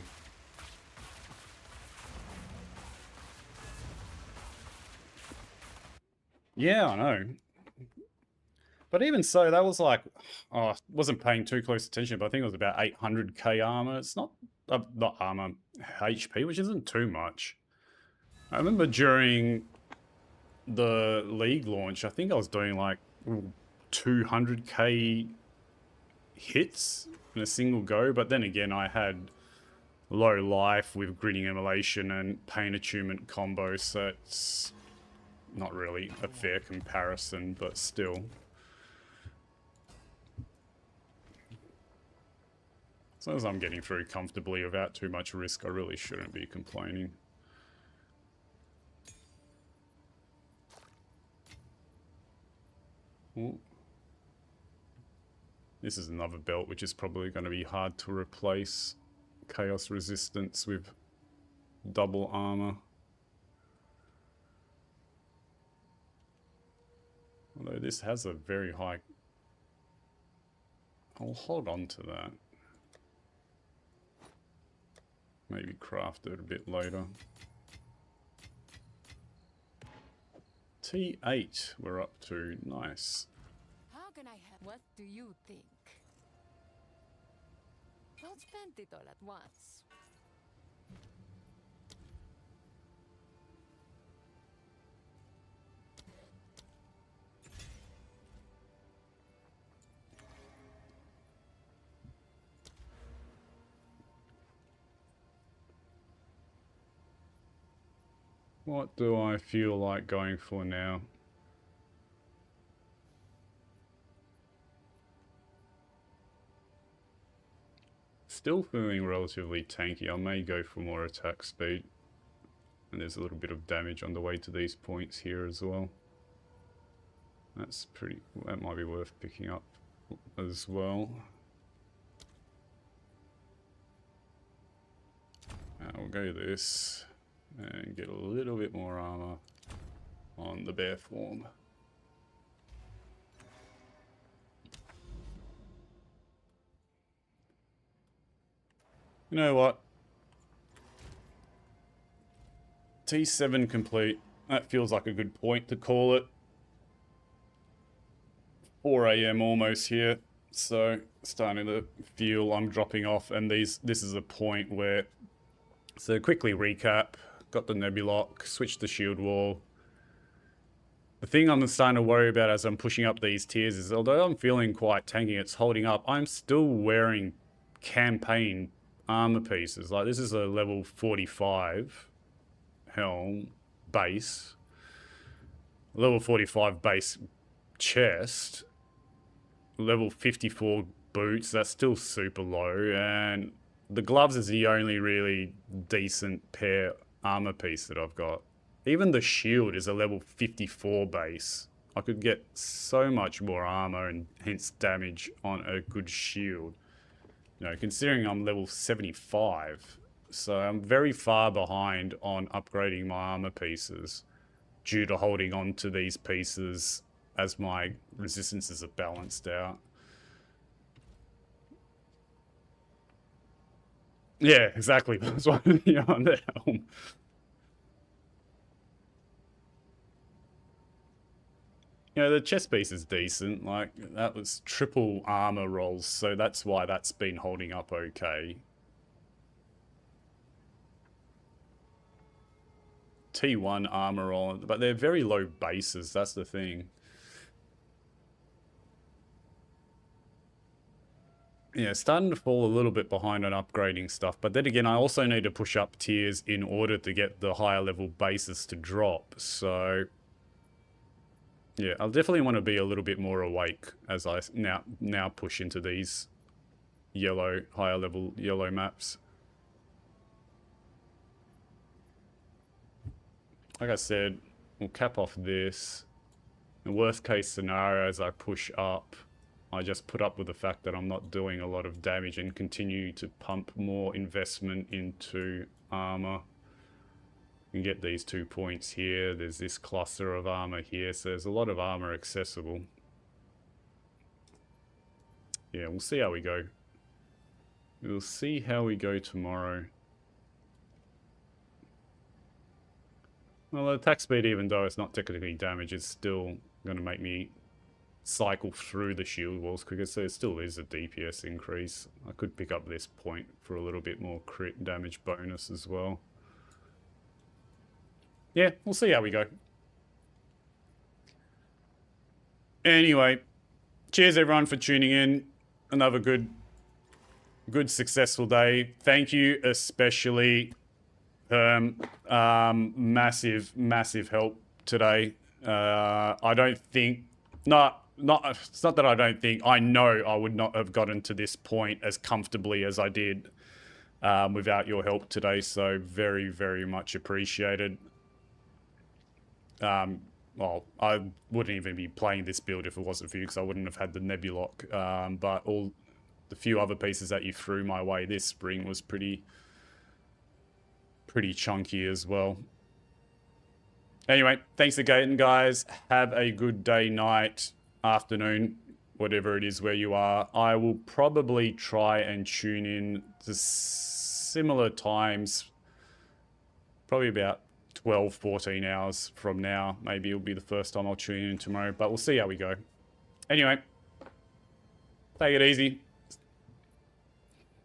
Yeah, I know. But even so, that was like, oh, I wasn't paying too close attention, but I think it was about 800k armor. It's not armor, HP, which isn't too much. I remember during the League launch, I think I was doing like 200k hits in a single go, but then again, I had low life with gritting immolation and pain attunement combo, so it's not really a fair comparison, but still. As long as I'm getting through comfortably without too much risk, I really shouldn't be complaining. Ooh. This is another belt which is probably going to be hard to replace. Chaos resistance with double armor. Although this has a very high... I'll hold on to that. Maybe craft it a bit later. T8 we're up to. Nice. How can I help? What do you think? Don't spend it all at once. What do I feel like going for now? Still feeling relatively tanky. I may go for more attack speed. And there's a little bit of damage on the way to these points here as well. That's pretty... that might be worth picking up as well. We'll go this. And get a little bit more armor on the bear form. You know what? T7 complete. That feels like a good point to call it. 4 AM almost here. So starting to feel I'm dropping off, and this is a point where... So quickly recap. Got the Nebulock, switched the shield wall. The thing I'm starting to worry about as I'm pushing up these tiers is, although I'm feeling quite tanky, it's holding up, I'm still wearing campaign armor pieces. Like, this is a level 45 helm base. Level 45 base chest. Level 54 boots, that's still super low. And the gloves is the only really decent pair armor piece that I've got. Even the shield is a level 54 base. I could get so much more armor and hence damage on a good shield. You know, considering I'm level 75. So I'm very far behind on upgrading my armor pieces due to holding on to these pieces as my resistances are balanced out. Yeah, exactly. That's why I'm on the helm. You know, the chest piece is decent. Like, that was triple armor rolls, so that's why that's been holding up okay. T1 armor roll, but they're very low bases, that's the thing. Yeah, starting to fall a little bit behind on upgrading stuff. But then again, I also need to push up tiers in order to get the higher level bases to drop. So, yeah, I'll definitely want to be a little bit more awake as I now push into these yellow, higher level yellow maps. Like I said, we'll cap off this. The worst case scenario as I push up, I just put up with the fact that I'm not doing a lot of damage and continue to pump more investment into armor. You can get these 2 points here. There's this cluster of armor here, so there's a lot of armor accessible. Yeah, we'll see how we go. We'll see how we go tomorrow. Well, the attack speed, even though it's not technically damage, it's still going to make me cycle through the shield walls quicker, so it still is a DPS increase. I could pick up this point for a little bit more crit damage bonus as well. Yeah, we'll see how we go. Anyway, cheers everyone for tuning in. Another good successful day. Thank you especially massive help today. I don't think it's not that I don't think, I know I would not have gotten to this point as comfortably as I did without your help today, so very, very much appreciated. Well, I wouldn't even be playing this build if it wasn't for you, because I wouldn't have had the Nebulock, but all the few other pieces that you threw my way this spring was pretty chunky as well. Anyway, thanks again, guys. Have a good day, night, afternoon, whatever it is where you are. I will probably try and tune in to similar times, probably about 12, 14 hours from now. Maybe it'll be the first time I'll tune in tomorrow, but we'll see how we go. Anyway, take it easy.